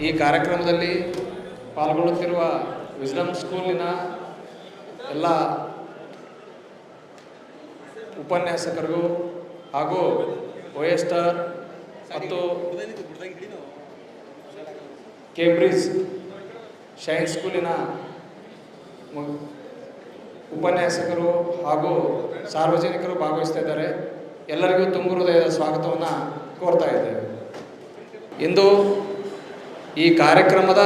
ಈ ಕಾರ್ಯಕ್ರಮದಲ್ಲಿ ಪಾಲ್ಗೊಳ್ಳುತ್ತಿರುವ ವಿಸ್ಡಮ್ ಸ್ಕೂಲಿನ ಎಲ್ಲ ಉಪನ್ಯಾಸಕರಿಗೂ ಹಾಗೂ ಓಎಸ್ಟರ್ ಮತ್ತು ಕೇಂಬ್ರಿಡ್ಜ್ ಶೈನ್ ಸ್ಕೂಲಿನ ಉಪನ್ಯಾಸಕರು ಹಾಗೂ ಸಾರ್ವಜನಿಕರು ಭಾಗವಹಿಸ್ತಾ ಇದ್ದಾರೆ. ಎಲ್ಲರಿಗೂ ತುಂಬ ಹೃದಯದ ಸ್ವಾಗತವನ್ನು ಕೋರ್ತಾ ಇದ್ದೇವೆ. ಇಂದು ಈ ಕಾರ್ಯಕ್ರಮದ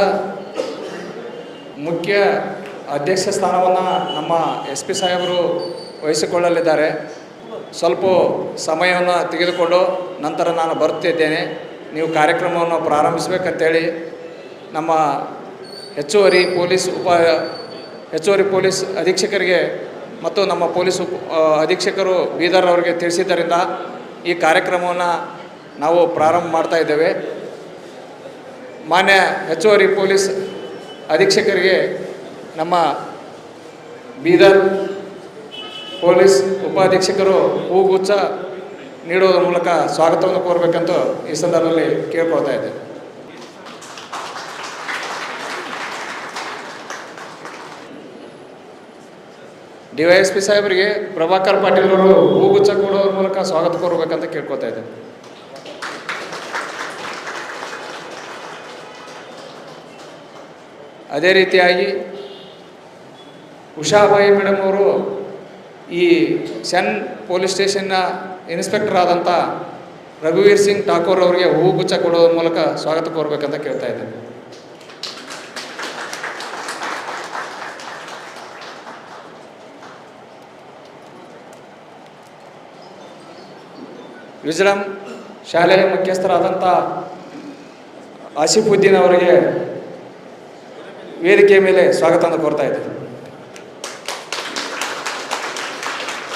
ಮುಖ್ಯ ಅಧ್ಯಕ್ಷ ಸ್ಥಾನವನ್ನು ನಮ್ಮ ಎಸ್ ಪಿ ಸಾಹೇಬರು ವಹಿಸಿಕೊಳ್ಳಲಿದ್ದಾರೆ. ಸ್ವಲ್ಪ ಸಮಯವನ್ನು ತೆಗೆದುಕೊಂಡು ನಂತರ ನಾನು ಬರುತ್ತಿದ್ದೇನೆ. ನೀವು ಕಾರ್ಯಕ್ರಮವನ್ನು ಪ್ರಾರಂಭಿಸಬೇಕಂತೇಳಿ ನಮ್ಮ ಹೆಚ್ಚುವರಿ ಪೊಲೀಸ್ ಅಧೀಕ್ಷಕರಿಗೆ ಮತ್ತು ನಮ್ಮ ಪೊಲೀಸ್ ಅಧೀಕ್ಷಕರು ಬೀದರ್ ಅವರಿಗೆ ತಿಳಿಸಿದ್ದರಿಂದ ಈ ಕಾರ್ಯಕ್ರಮವನ್ನು ನಾವು ಪ್ರಾರಂಭ ಮಾಡ್ತಾ ಇದ್ದೇವೆ. ಮಾನ್ಯ ಹೆಚ್ಚುವರಿ ಪೊಲೀಸ್ ಅಧೀಕ್ಷಕರಿಗೆ ನಮ್ಮ ಬೀದರ್ ಪೊಲೀಸ್ ಉಪಾಧೀಕ್ಷಕರು ಹೂಗುಚ್ಛ ನೀಡುವುದರ ಮೂಲಕ ಸ್ವಾಗತವನ್ನು ಕೋರಬೇಕಂತ ಈ ಸಂದರ್ಭದಲ್ಲಿ ಕೇಳ್ಕೊಳ್ತಾ ಇದ್ದೇವೆ. DYSP ಸಾಹೇಬರಿಗೆ ಪ್ರಭಾಕರ್ ಪಾಟೀಲ್ ಅವರು ಹೂಗುಚ್ಛ ಕೊಡೋದ್ರ ಮೂಲಕ ಸ್ವಾಗತ ಕೋರಬೇಕಂತ ಕೇಳ್ಕೊತಾ ಇದ್ದೇವೆ. ಅದೇ ರೀತಿಯಾಗಿ ಉಷಾಬಾಯಿ ಮೇಡಮ್ ಅವರು ಈ ಸೆನ್ ಪೊಲೀಸ್ ಸ್ಟೇಷನ್ನ ಇನ್ಸ್ಪೆಕ್ಟರ್ ಆದಂಥ ರಘುವೀರ್ ಸಿಂಗ್ ಠಾಕೂರ್ ಅವರಿಗೆ ಹೂಗುಚ್ಛ ಕೊಡೋದ್ರ ಮೂಲಕ ಸ್ವಾಗತ ಕೋರಬೇಕಂತ ಕೇಳ್ತಾ ಇದ್ದೇನೆ. ವಿಜ್ಡಮ್ ಶಾಲೆಯ ಮುಖ್ಯಸ್ಥರಾದಂಥ ಆಸಿಫುದ್ದೀನ್ ಅವರಿಗೆ ವೇದಿಕೆಯ ಮೇಲೆ ಸ್ವಾಗತವನ್ನು ಕೋರ್ತಾ ಇದ್ದೇವೆ.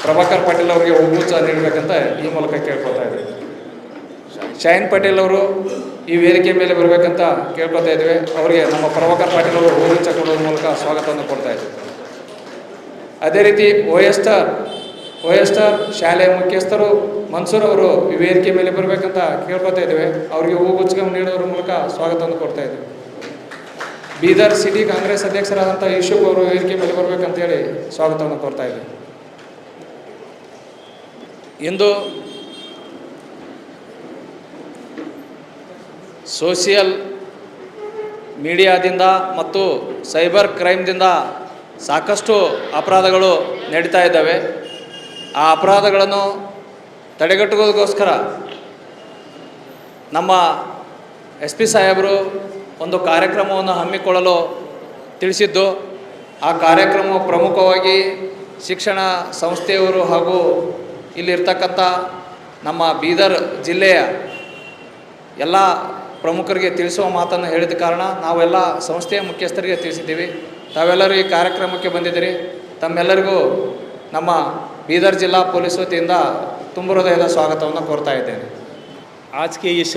ಪ್ರಭಾಕರ್ ಪಾಟೀಲ್ ಅವರಿಗೆ ಹೂಗುಚ್ಛ ನೀಡಬೇಕಂತ ಈ ಮೂಲಕ ಕೇಳ್ಕೊತಾ ಇದ್ದೇವೆ. ಶೈನ್ ಪಾಟೀಲ್ ಅವರು ಈ ವೇದಿಕೆ ಮೇಲೆ ಬರಬೇಕಂತ ಕೇಳ್ಕೊತಾ ಇದ್ದೇವೆ. ಅವರಿಗೆ ನಮ್ಮ ಪ್ರಭಾಕರ್ ಪಾಟೀಲ್ ಅವರು ಹೂಗುಚ್ಛ ಕೊಡೋದ್ರ ಮೂಲಕ ಸ್ವಾಗತವನ್ನು ಕೊಡ್ತಾ ಇದ್ದೇವೆ. ಅದೇ ರೀತಿ ಓಎಸ್ಟರ್ ಶಾಲೆಯ ಮುಖ್ಯಸ್ಥರು ಮನ್ಸೂರ್ ಅವರು ಈ ವೇದಿಕೆ ಮೇಲೆ ಬರಬೇಕಂತ ಕೇಳ್ಕೊತಾ ಇದ್ದೇವೆ. ಅವರಿಗೆ ಹೂಗುಚ್ಛ ನೀಡೋದ್ರ ಮೂಲಕ ಸ್ವಾಗತವನ್ನು ಕೊಡ್ತಾ ಇದ್ದೇವೆ. ಬೀದರ್ ಸಿಟಿ ಕಾಂಗ್ರೆಸ್ ಅಧ್ಯಕ್ಷರಾದಂಥ ಯೂಸುಫ್ ಅವರು ವೇದಿಕೆ ಮೇಲೆ ಬರಬೇಕಂತೇಳಿ ಸ್ವಾಗತವನ್ನು ಕೋರ್ತಾ ಇದ್ದೇವೆ. ಇಂದು ಸೋಷಿಯಲ್ ಮೀಡಿಯಾದಿಂದ ಮತ್ತು ಸೈಬರ್ ಕ್ರೈಮ್ದಿಂದ ಸಾಕಷ್ಟು ಅಪರಾಧಗಳು ನಡೀತಾ ಇದ್ದಾವೆ. ಆ ಅಪರಾಧಗಳನ್ನು ತಡೆಗಟ್ಟುವುದಕ್ಕೋಸ್ಕರ ನಮ್ಮ ಎಸ್ ಪಿ ಸಾಹೇಬರು ಒಂದು ಕಾರ್ಯಕ್ರಮವನ್ನು ಹಮ್ಮಿಕೊಳ್ಳಲು ತಿಳಿಸಿದ್ದು, ಆ ಕಾರ್ಯಕ್ರಮ ಪ್ರಮುಖವಾಗಿ ಶಿಕ್ಷಣ ಸಂಸ್ಥೆಯವರು ಹಾಗೂ ಇಲ್ಲಿರ್ತಕ್ಕಂಥ ನಮ್ಮ ಬೀದರ್ ಜಿಲ್ಲೆಯ ಎಲ್ಲ ಪ್ರಮುಖರಿಗೆ ತಿಳಿಸುವ ಮಾತನ್ನು ಹೇಳಿದ ಕಾರಣ ನಾವೆಲ್ಲ ಸಂಸ್ಥೆಯ ಮುಖ್ಯಸ್ಥರಿಗೆ ತಿಳಿಸಿದ್ದೀವಿ. ತಾವೆಲ್ಲರೂ ಈ ಕಾರ್ಯಕ್ರಮಕ್ಕೆ ಬಂದಿದ್ದೀರಿ. ತಮ್ಮೆಲ್ಲರಿಗೂ ನಮ್ಮ ಬೀದರ್ जिला पुलिस वतीಯಿಂದ ತುಂಬ ಹೃದಯದ ಸ್ವಾಗತವನ್ನು ಕೋರ್ತಾ ಇದ್ದೇನೆ. आज के इस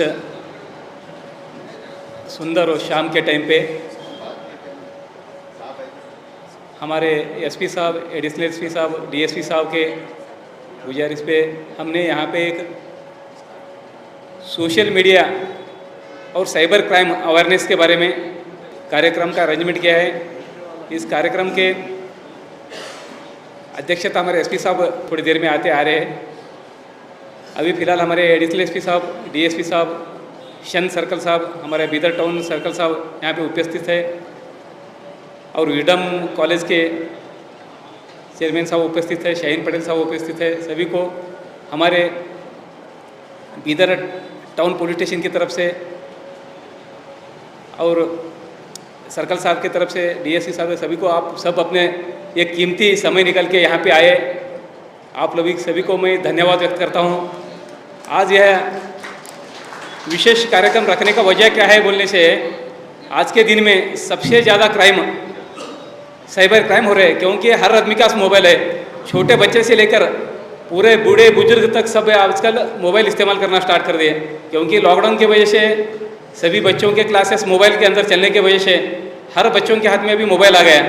सुंदर और शाम के टाइम पे हमारे एसपी साहब, एडिशनल एसपी साहब, डीएसपी साहब के गुजारिश पे हमने यहाँ पे एक सोशल मीडिया और साइबर क्राइम अवेयरनेस के बारे में कार्यक्रम का अरेंजमेंट किया है. इस कार्यक्रम के अध्यक्षता हमारे एसपी साहब थोड़ी देर में आते आ रहे हैं. अभी फ़िलहाल हमारे एडिशनल एसपी साहब, डीएसपी साहब, शन सर्कल साहब, हमारे बीदर टाउन सर्कल साहब यहाँ पे उपस्थित है और विडम कॉलेज के चेयरमैन साहब उपस्थित है, शाहीन पटेल साहब उपस्थित है. सभी को हमारे बीदर टाउन पुलिस स्टेशन की तरफ से और सर्कल साहब की तरफ से, डीएसपी साहब, सभी को आप सब अपने एक कीमती समय निकल के यहाँ पे आए. आप लोग सभी को मैं धन्यवाद व्यक्त करता हूँ. आज यह विशेष कार्यक्रम रखने का वजह क्या है बोलने से, आज के दिन में सबसे ज़्यादा क्राइम साइबर क्राइम हो रहे हैं, क्योंकि हर आदमी के पास मोबाइल है. छोटे बच्चे से लेकर पूरे बूढ़े बुजुर्ग तक सब आजकल मोबाइल इस्तेमाल करना स्टार्ट कर दिए, क्योंकि लॉकडाउन की वजह से सभी बच्चों के क्लासेस मोबाइल के अंदर चलने की वजह से हर बच्चों के हाथ में अभी मोबाइल आ गया.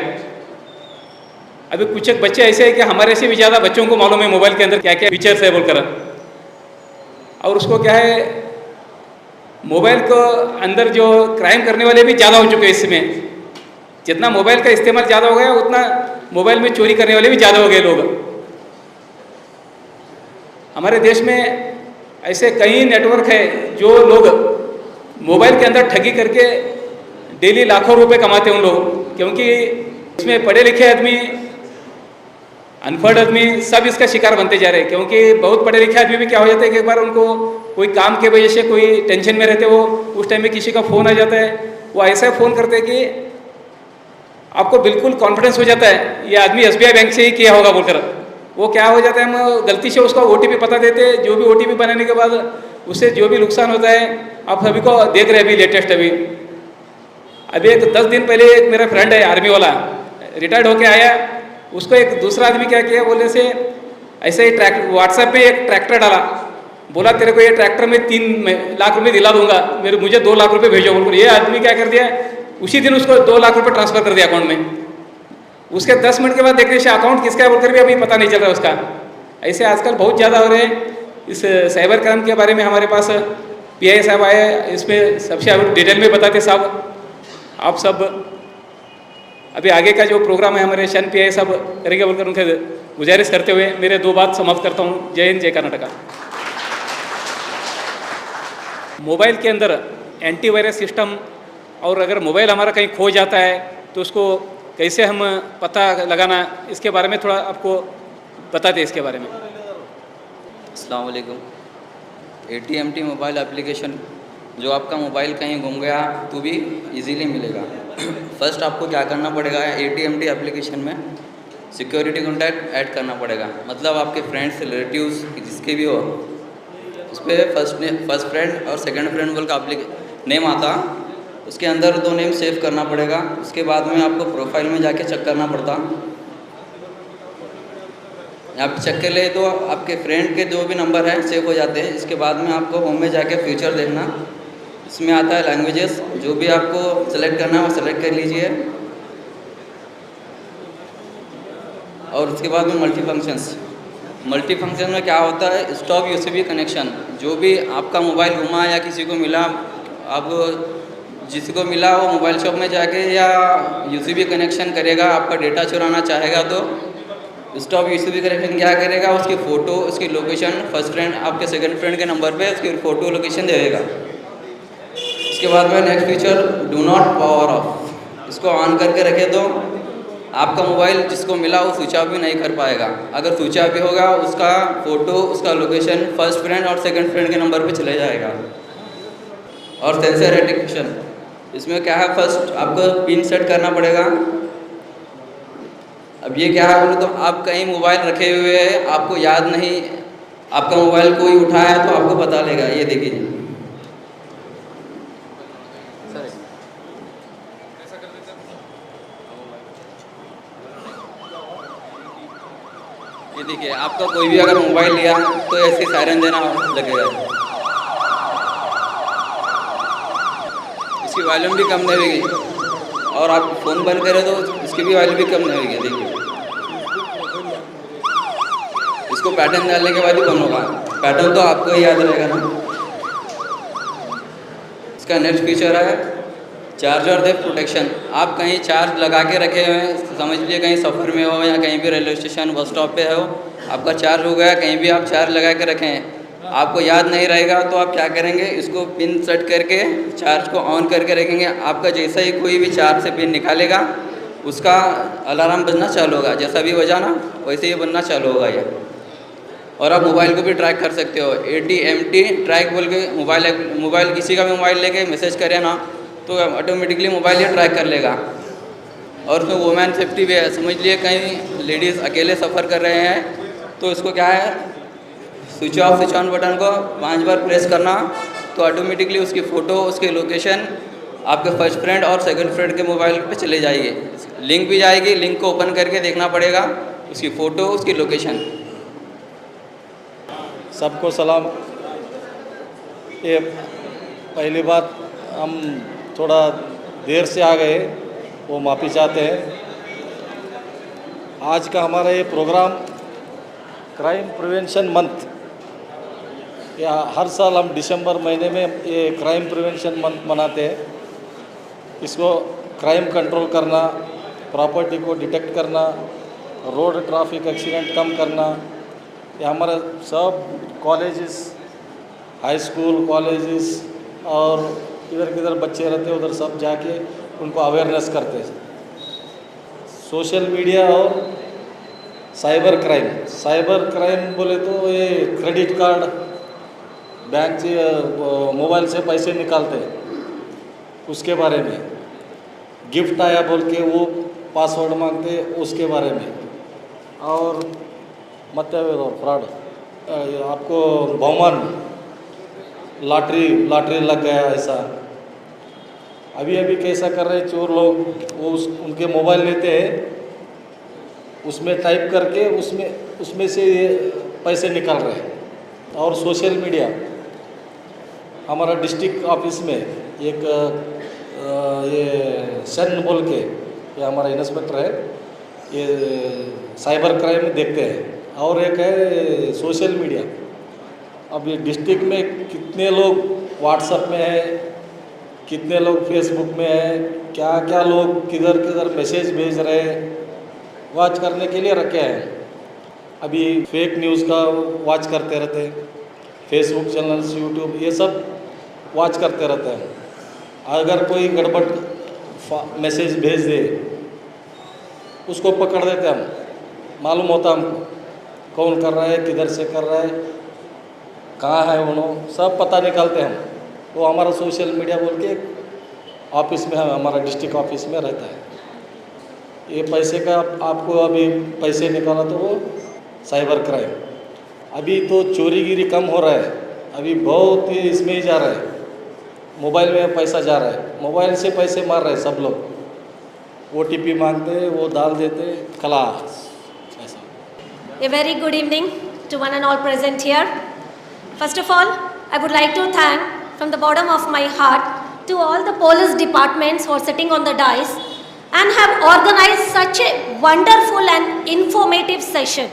अभी कुछ एक बच्चे ऐसे हैं कि हमारे से भी ज़्यादा बच्चों को मालूम है मोबाइल के अंदर क्या क्या फीचर्स है बोलकर. और उसको क्या है मोबाइल को अंदर जो क्राइम करने वाले भी ज़्यादा हो चुके हैं इसमें। जितना मोबाइल का इस्तेमाल ज़्यादा हो गया उतना मोबाइल में चोरी करने वाले भी ज़्यादा हो गए लोग। हमारे देश में ऐसे कई नेटवर्क है जो लोग मोबाइल के अंदर ठगी करके डेली लाखों रुपए कमाते हैं उन लोग, क्योंकि इसमें पढ़े लिखे आदमी अनपढ़ आदमी सब इसका शिकार बनते जा रहे हैं। क्योंकि बहुत पढ़े लिखे आदमी भी क्या हो जाता है कि एक बार उनको कोई काम के वजह से कोई टेंशन में रहते, वो उस टाइम में किसी का फ़ोन आ जाता है, वो ऐसा फ़ोन करते हैं कि आपको बिल्कुल कॉन्फिडेंस हो जाता है ये आदमी SBI बैंक से ही किया होगा बोलकर। वो क्या हो जाता है, हम गलती से उसका OTP पता देते, जो भी OTP बनाने के बाद उससे जो भी नुकसान होता है आप सभी को देख रहे हैं। अभी लेटेस्ट अभी एक 10 दिन पहले एक मेरा फ्रेंड है आर्मी वाला, रिटायर्ड होके आया, उसको एक दूसरा आदमी क्या किया बोलने से ऐसे ही व्हाट्सएप पे एक ट्रैक्टर डाला, बोला तेरे को ये ट्रैक्टर में 3 लाख रुपए दिला दूंगा, मुझे 2 लाख रुपए भेजो बोलकर। ये आदमी क्या कर दिया, उसी दिन उसको 2 लाख रुपए ट्रांसफर कर दिया अकाउंट में। उसके 10 मिनट के बाद देखने से अकाउंट किसका है बोलकर भी अभी पता नहीं चल रहा उसका। ऐसे आजकल बहुत ज़्यादा हो रहे हैं। इस साइबर क्राइम के बारे में हमारे पास PI साहब आए, इसमें सबसे डिटेल में बताते साहब। आप सब अभी आगे का जो प्रोग्राम है हमारे शन PI साहब करेंगे बोलकर उनके गुजारिश करते हुए मेरे 2 बात समाप्त करता हूँ। जय हिंद, जय कर्नाटका। मोबाइल के अंदर एंटीवायरस सिस्टम, और अगर मोबाइल हमारा कहीं खो जाता है तो उसको कैसे हम पता लगाना, इसके बारे में थोड़ा आपको बताते इसके बारे में। अस्सलाम वालेकुम। AT&T मोबाइल एप्लीकेशन जो आपका मोबाइल कहीं गुम गया तो भी इजीली मिलेगा। फर्स्ट आपको क्या करना पड़ेगा, AT&T एप्लीकेशन में सिक्योरिटी कॉन्टैक्ट ऐड करना पड़ेगा। मतलब आपके फ्रेंड्स, रिलेटिव्स जिसके भी हो, उस पर फर्स्ट फ्रेंड और सेकंड फ्रेंड बोल का नेम आता, उसके अंदर 2 नेम सेव करना पड़ेगा। उसके बाद में आपको प्रोफाइल में जाके चेक करना पड़ता। आप चेक कर ले तो आपके फ्रेंड के जो भी नंबर हैं सेव हो जाते हैं। इसके बाद में आपको होम में जाके फ्यूचर देखना, इसमें आता है लैंग्वेजेस, जो भी आपको सेलेक्ट करना है वो सेलेक्ट कर लीजिए। और उसके बाद में मल्टी फंक्शन में क्या होता है, स्टॉप USB कनेक्शन। जो भी आपका मोबाइल घुमा या किसी को मिला, आप जिसको मिला वो मोबाइल शॉप में जाके या USB कनेक्शन करेगा, आपका डेटा चुराना चाहेगा तो स्टॉप USB कनेक्शन क्या करेगा, उसकी फ़ोटो, उसकी लोकेशन, फर्स्ट फ्रेंड आपके सेकंड फ्रेंड के नंबर पे उसकी फ़ोटो लोकेशन देगा। इसके बाद में next feature do not power of, इसको ऑन करके रखे तो आपका मोबाइल जिसको मिला वो स्विच ऑफ भी नहीं कर पाएगा। अगर स्विच ऑफ भी होगा उसका फ़ोटो, उसका लोकेशन फर्स्ट फ्रेंड और सेकंड फ्रेंड के नंबर पे चले जाएगा। और सेंसर रेटिफिकेशन, इसमें क्या है, फर्स्ट आपको पिन सेट करना पड़ेगा। अब ये क्या है बोलो तो आप कहीं मोबाइल रखे हुए हैं, आपको याद नहीं, आपका मोबाइल कोई उठाया तो आपको पता लेगा। ये देखिए ये देखिए, आपका कोई भी अगर मोबाइल लिया तो ऐसे सायरन देना लगेगा। इसकी वॉल्यूम भी कम नहीं होगी, और आप फ़ोन बंद करें तो इसकी भी वॉल्यूम भी कम नहीं होगी। देखिए इसको पैटर्न डालने के बाद ही बंद होगा। पैटर्न तो आपको ही याद रहेगा ना। इसका नेक्स्ट फीचर है चार्जर थेफ्ट प्रोटेक्शन। आप कहीं चार्ज लगा के रखे हुए हैं, समझ लीजिए कहीं सफ़र में हो या कहीं भी रेलवे स्टेशन, बस स्टॉप पे हो, आपका चार्ज हो गया, कहीं भी आप चार्ज लगा के रखें, आपको याद नहीं रहेगा तो आप क्या करेंगे, इसको पिन सेट करके चार्ज को ऑन करके रखेंगे। आपका जैसा ही कोई भी चार्ज से पिन निकालेगा उसका अलार्म बजना चालू होगा। जैसा भी बजा ना वैसे ही बनना चालू होगा ये। और आप मोबाइल को भी ट्रैक कर सकते हो। AT&T ट्रैक बोल के मोबाइल किसी का भी मोबाइल लेके मैसेज करें ना तो ऑटोमेटिकली मोबाइल ये ट्रैक कर लेगा। और उसमें वुमेन सेफ्टी भी है। समझ लिए कहीं लेडीज़ अकेले सफ़र कर रहे हैं तो इसको क्या है, switch off switch on button को 5 बार प्रेस करना तो ऑटोमेटिकली उसकी फ़ोटो, उसकी लोकेशन आपके फर्स्ट फ्रेंड और सेकंड फ्रेंड के मोबाइल पे चले जाएगी। लिंक भी जाएगी, लिंक को ओपन करके देखना पड़ेगा, उसकी फ़ोटो, उसकी लोकेशन। सबको सलाम। ये पहली बात हम थोड़ा देर से आ गए, वो माफ़ी चाहते हैं। आज का हमारा ये प्रोग्राम क्राइम प्रिवेंशन मंथ, या हर साल हम दिसंबर महीने में ये क्राइम प्रिवेंशन मंथ मनाते हैं। इसको क्राइम कंट्रोल करना, प्रॉपर्टी को डिटेक्ट करना, रोड ट्रैफिक एक्सीडेंट कम करना, ये हमारे सब कॉलेजेस, हाई स्कूल कॉलेजेस और इधर किधर बच्चे रहते हैं उधर सब जाके उनको अवेयरनेस करते हैं। सोशल मीडिया और साइबर क्राइम बोले तो ये क्रेडिट कार्ड, बैंक से मोबाइल से पैसे निकालते हैं, उसके बारे में, गिफ्ट आया बोल के वो पासवर्ड मांगते हैं उसके बारे में, और मतलब फ्रॉड, आपको बहुमान लॉटरी लग गया ऐसा। अभी कैसा कर रहे हैं चोर लोग, वो उनके मोबाइल लेते हैं, उसमें टाइप करके उसमें से ये पैसे निकाल रहे हैं। और सोशल मीडिया, हमारा डिस्ट्रिक्ट ऑफिस में एक ये सन बोल के, ये हमारा इंस्पेक्टर है, ये साइबर क्राइम देखते हैं। और एक है सोशल मीडिया। अब ये डिस्ट्रिक्ट में कितने लोग व्हाट्सएप में है, कितने लोग फेसबुक में है, क्या क्या लोग किधर किधर मैसेज भेज रहे हैं, वॉच करने के लिए रखे हैं। अभी फेक न्यूज़ का वॉच करते रहते हैं, फेसबुक चैनल्स, यूट्यूब, ये सब वॉच करते रहते हैं। अगर कोई गड़बड़ मैसेज भेज दे उसको पकड़ देते हम, मालूम होता हमको कौन कर रहा है, किधर से कर रहा है, कहाँ है उन्होंने, सब पता निकालते हैं हम। वो हमारा सोशल मीडिया बोल के ऑफिस में है, हमारा डिस्ट्रिक्ट ऑफिस में रहता है। ये पैसे का आपको अभी पैसे निकाला तो वो साइबर क्राइम। अभी तो चोरीगिरी कम हो रहा है, अभी बहुत ही इसमें ही जा रहा है, मोबाइल में पैसा जा रहा है, मोबाइल से पैसे मार रहे हैं सब लोग। OTP मांगते हैं, वो डाल देते, खलास ऐसा। A very good evening to one and all present here. First of all, I would like to thank from the bottom of my heart to all the police departments who are sitting on the dais and have organized such a wonderful and informative session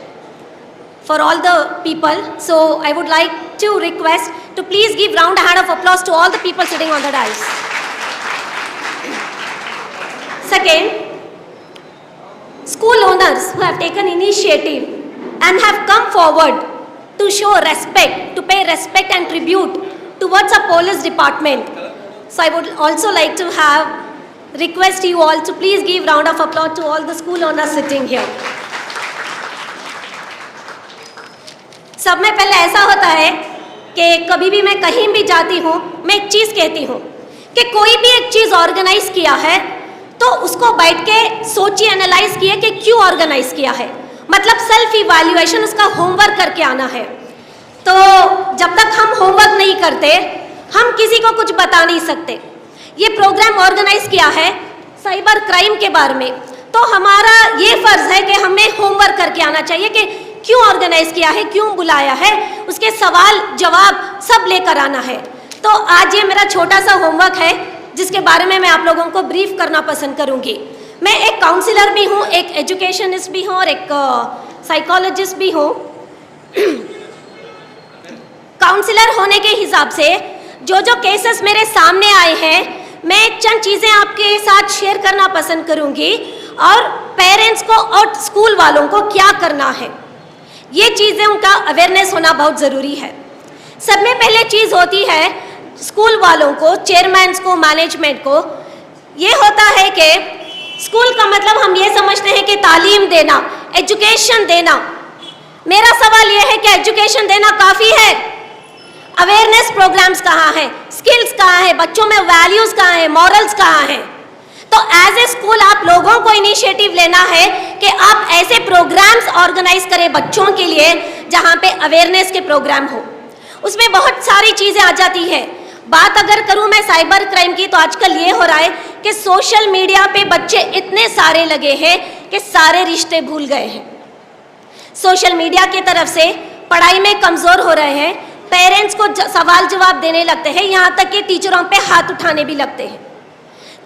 for all the people. So I would like to request to please give round a hand of applause to all the people sitting on the dais. Second, school owners who have taken initiative and have come forward to show respect, to pay respect and tribute towards our police department. So I would also like to request you all to please give round of applause to all the school owners sitting here. सब में पहले ऐसा होता है कि कभी भी मैं कहीं भी जाती हूँ, मैं एक चीज़ कहती हूँ कि कोई भी एक चीज़ ऑर्गेनाइज किया है तो उसको बैठ के सोचिए, एनालाइज किए कि क्यों ऑर्गेनाइज किया है, मतलब सेल्फ इवैल्यूएशन, उसका होमवर्क करके आना है। तो जब तक हम होमवर्क नहीं करते हम किसी को कुछ बता नहीं सकते। ये प्रोग्राम ऑर्गेनाइज किया है साइबर क्राइम के बारे में, तो हमारा ये फर्ज है कि हमें होमवर्क करके आना चाहिए कि क्यों ऑर्गेनाइज किया है, क्यों बुलाया है, उसके सवाल जवाब सब लेकर आना है। तो आज ये मेरा छोटा सा होमवर्क है जिसके बारे में मैं आप लोगों को ब्रीफ करना पसंद करूंगी। मैं एक काउंसलर भी हूँ, एक एजुकेशनिस्ट भी हूँ और एक साइकोलॉजिस्ट भी हूँ। काउंसलर होने के हिसाब से जो जो केसेस मेरे सामने आए हैं, मैं चंद चीज़ें आपके साथ शेयर करना पसंद करूंगी और पेरेंट्स को और स्कूल वालों को क्या करना है, ये चीज़ें उनका अवेयरनेस होना बहुत ज़रूरी है। सब में पहले चीज़ होती है स्कूल वालों को, चेयरमैन्स को, मैनेजमेंट को, ये होता है कि स्कूल का मतलब हम ये समझते हैं कि तालीम देना, एजुकेशन देना। मेरा सवाल ये है कि एजुकेशन देना काफ़ी है? अवेयरनेस प्रोग्राम्स कहाँ हैं, स्किल्स कहाँ हैं, बच्चों में वैल्यूज़ कहाँ हैं, मॉरल्स कहाँ हैं? तो एज ए स्कूल आप लोगों को इनिशिएटिव लेना है कि आप ऐसे प्रोग्राम्स ऑर्गेनाइज करें बच्चों के लिए जहाँ पे अवेयरनेस के प्रोग्राम हो। उसमें बहुत सारी चीज़ें आ जाती हैं। बात अगर करूँ मैं साइबर क्राइम की, तो आजकल ये हो रहा है कि सोशल मीडिया पे बच्चे इतने सारे लगे हैं कि सारे रिश्ते भूल गए हैं। सोशल मीडिया की तरफ से पढ़ाई में कमज़ोर हो रहे हैं, पेरेंट्स को सवाल जवाब देने लगते हैं, यहाँ तक कि टीचरों पे हाथ उठाने भी लगते हैं।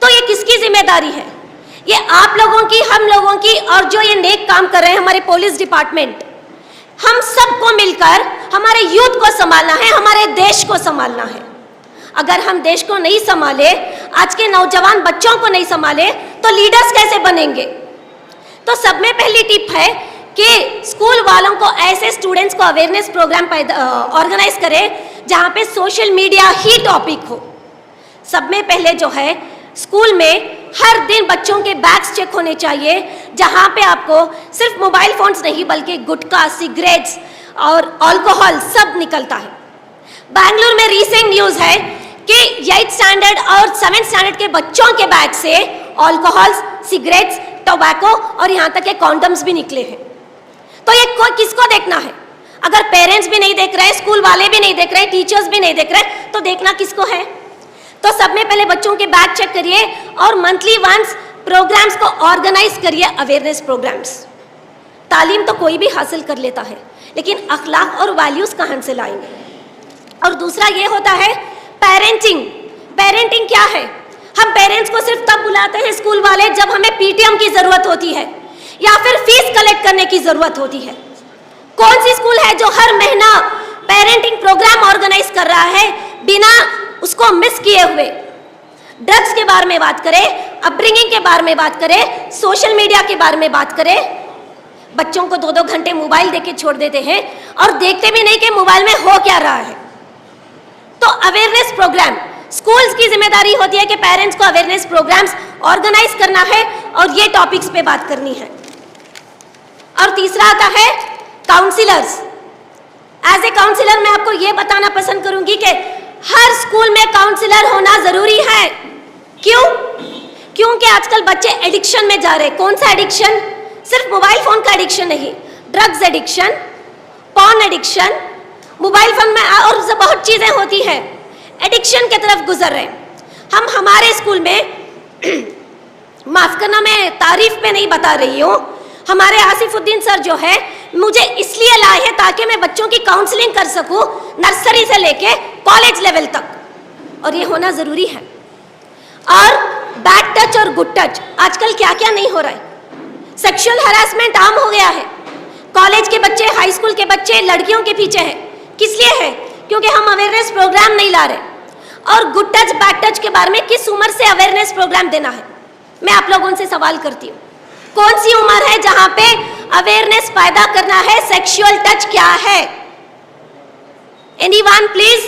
तो ये किसकी जिम्मेदारी है? ये आप लोगों की, हम लोगों की, और जो ये नेक काम कर रहे हैं हमारे पुलिस डिपार्टमेंट, हम सबको मिलकर हमारे यूथ को संभालना है, हमारे देश को संभालना है। अगर हम देश को नहीं संभाले, आज के नौजवान बच्चों को नहीं संभाले, तो लीडर्स कैसे बनेंगे? तो सब में पहली टिप है कि स्कूल वालों को ऐसे स्टूडेंट्स को अवेयरनेस प्रोग्राम ऑर्गेनाइज करें जहां पे सोशल मीडिया ही टॉपिक हो। सब में पहले जो है, स्कूल में हर दिन बच्चों के बैग्स चेक होने चाहिए, जहां पे आपको सिर्फ मोबाइल फोन्स नहीं बल्कि गुटखा, सिगरेट्स और अल्कोहल सब निकलता है। बैंगलोर में रीसेंट न्यूज है कि 8th स्टैंडर्ड और 7th स्टैंडर्ड के बच्चों के बैग से अल्कोहल, सिगरेट्स, टोबैको और यहाँ तक के कॉन्डम्स भी निकले हैं। तो ये किसको देखना है? अगर पेरेंट्स भी नहीं देख रहे, स्कूल वाले भी नहीं देख रहे, टीचर्स भी नहीं देख रहे, तो देखना किसको है? तो सब में पहले बच्चों के बैग चेक करिए और मंथली वंस प्रोग्राम्स को ऑर्गेनाइज करिए, अवेयरनेस प्रोग्राम्स। तालीम तो कोई भी हासिल कर लेता है, लेकिन अखलाक और वैल्यूज कहाँ से लाएंगे? और दूसरा ये होता है पेरेंटिंग। पेरेंटिंग क्या है? हम पेरेंट्स को सिर्फ तब बुलाते हैं स्कूल वाले जब हमें पीटीएम की जरूरत होती है या फिर फीस कलेक्ट करने की जरूरत होती है। कौन सी स्कूल है जो हर महीना पेरेंटिंग प्रोग्राम ऑर्गेनाइज कर रहा है बिना उसको मिस किए हुए? ड्रग्स के बारे में बात करें, अपब्रिंगिंग के बारे में बात करें, सोशल मीडिया के बारे में बात करें। बच्चों को 2-2 घंटे मोबाइल देके छोड़ देते हैं और देखते भी नहीं कि मोबाइल में हो क्या रहा है। तो अवेयरनेस प्रोग्राम स्कूल्स की जिम्मेदारी होती है कि पेरेंट्स को अवेयरनेस प्रोग्राम्स ऑर्गेनाइज करना है और ये टॉपिक्स पे बात करनी है। और तीसरा आता है काउंसिलर्स। एज ए काउंसिलर मैं आपको ये बताना पसंद करूंगी कि हर स्कूल में काउंसिलर होना जरूरी है। क्यों? क्योंकि आजकल बच्चे एडिक्शन में जा रहे हैं। कौन सा एडिक्शन? सिर्फ मोबाइल फोन का एडिक्शन नहीं, drugs addiction, porn addiction, mobile phone में और बहुत चीजें होती हैं, एडिक्शन की तरफ गुजर रहे हैं। हम हमारे स्कूल में माफ करना, मैं तारीफ पे नहीं बता रही हूँ, हमारे आसिफुद्दीन सर जो है मुझे इसलिए लाए हैं ताकि मैं बच्चों की काउंसलिंग कर सकूं नर्सरी से लेके कॉलेज लेवल तक, और ये होना जरूरी है। और बैड टच और गुड टच आजकल क्या क्या नहीं हो रहा है। सेक्सुअल हैरेसमेंट आम हो गया है। कॉलेज के बच्चे, हाई स्कूल के बच्चे लड़कियों के पीछे हैं। किस लिए है? क्योंकि हम अवेयरनेस प्रोग्राम नहीं ला रहे। और गुड टच, बैड टच के बारे में किस उम्र से अवेयरनेस प्रोग्राम देना है? मैं आप लोगों से सवाल करती हूँ, कौन सी उम्र है जहां पे अवेयरनेस पैदा करना है? सेक्सुअल टच क्या है? Anyone please?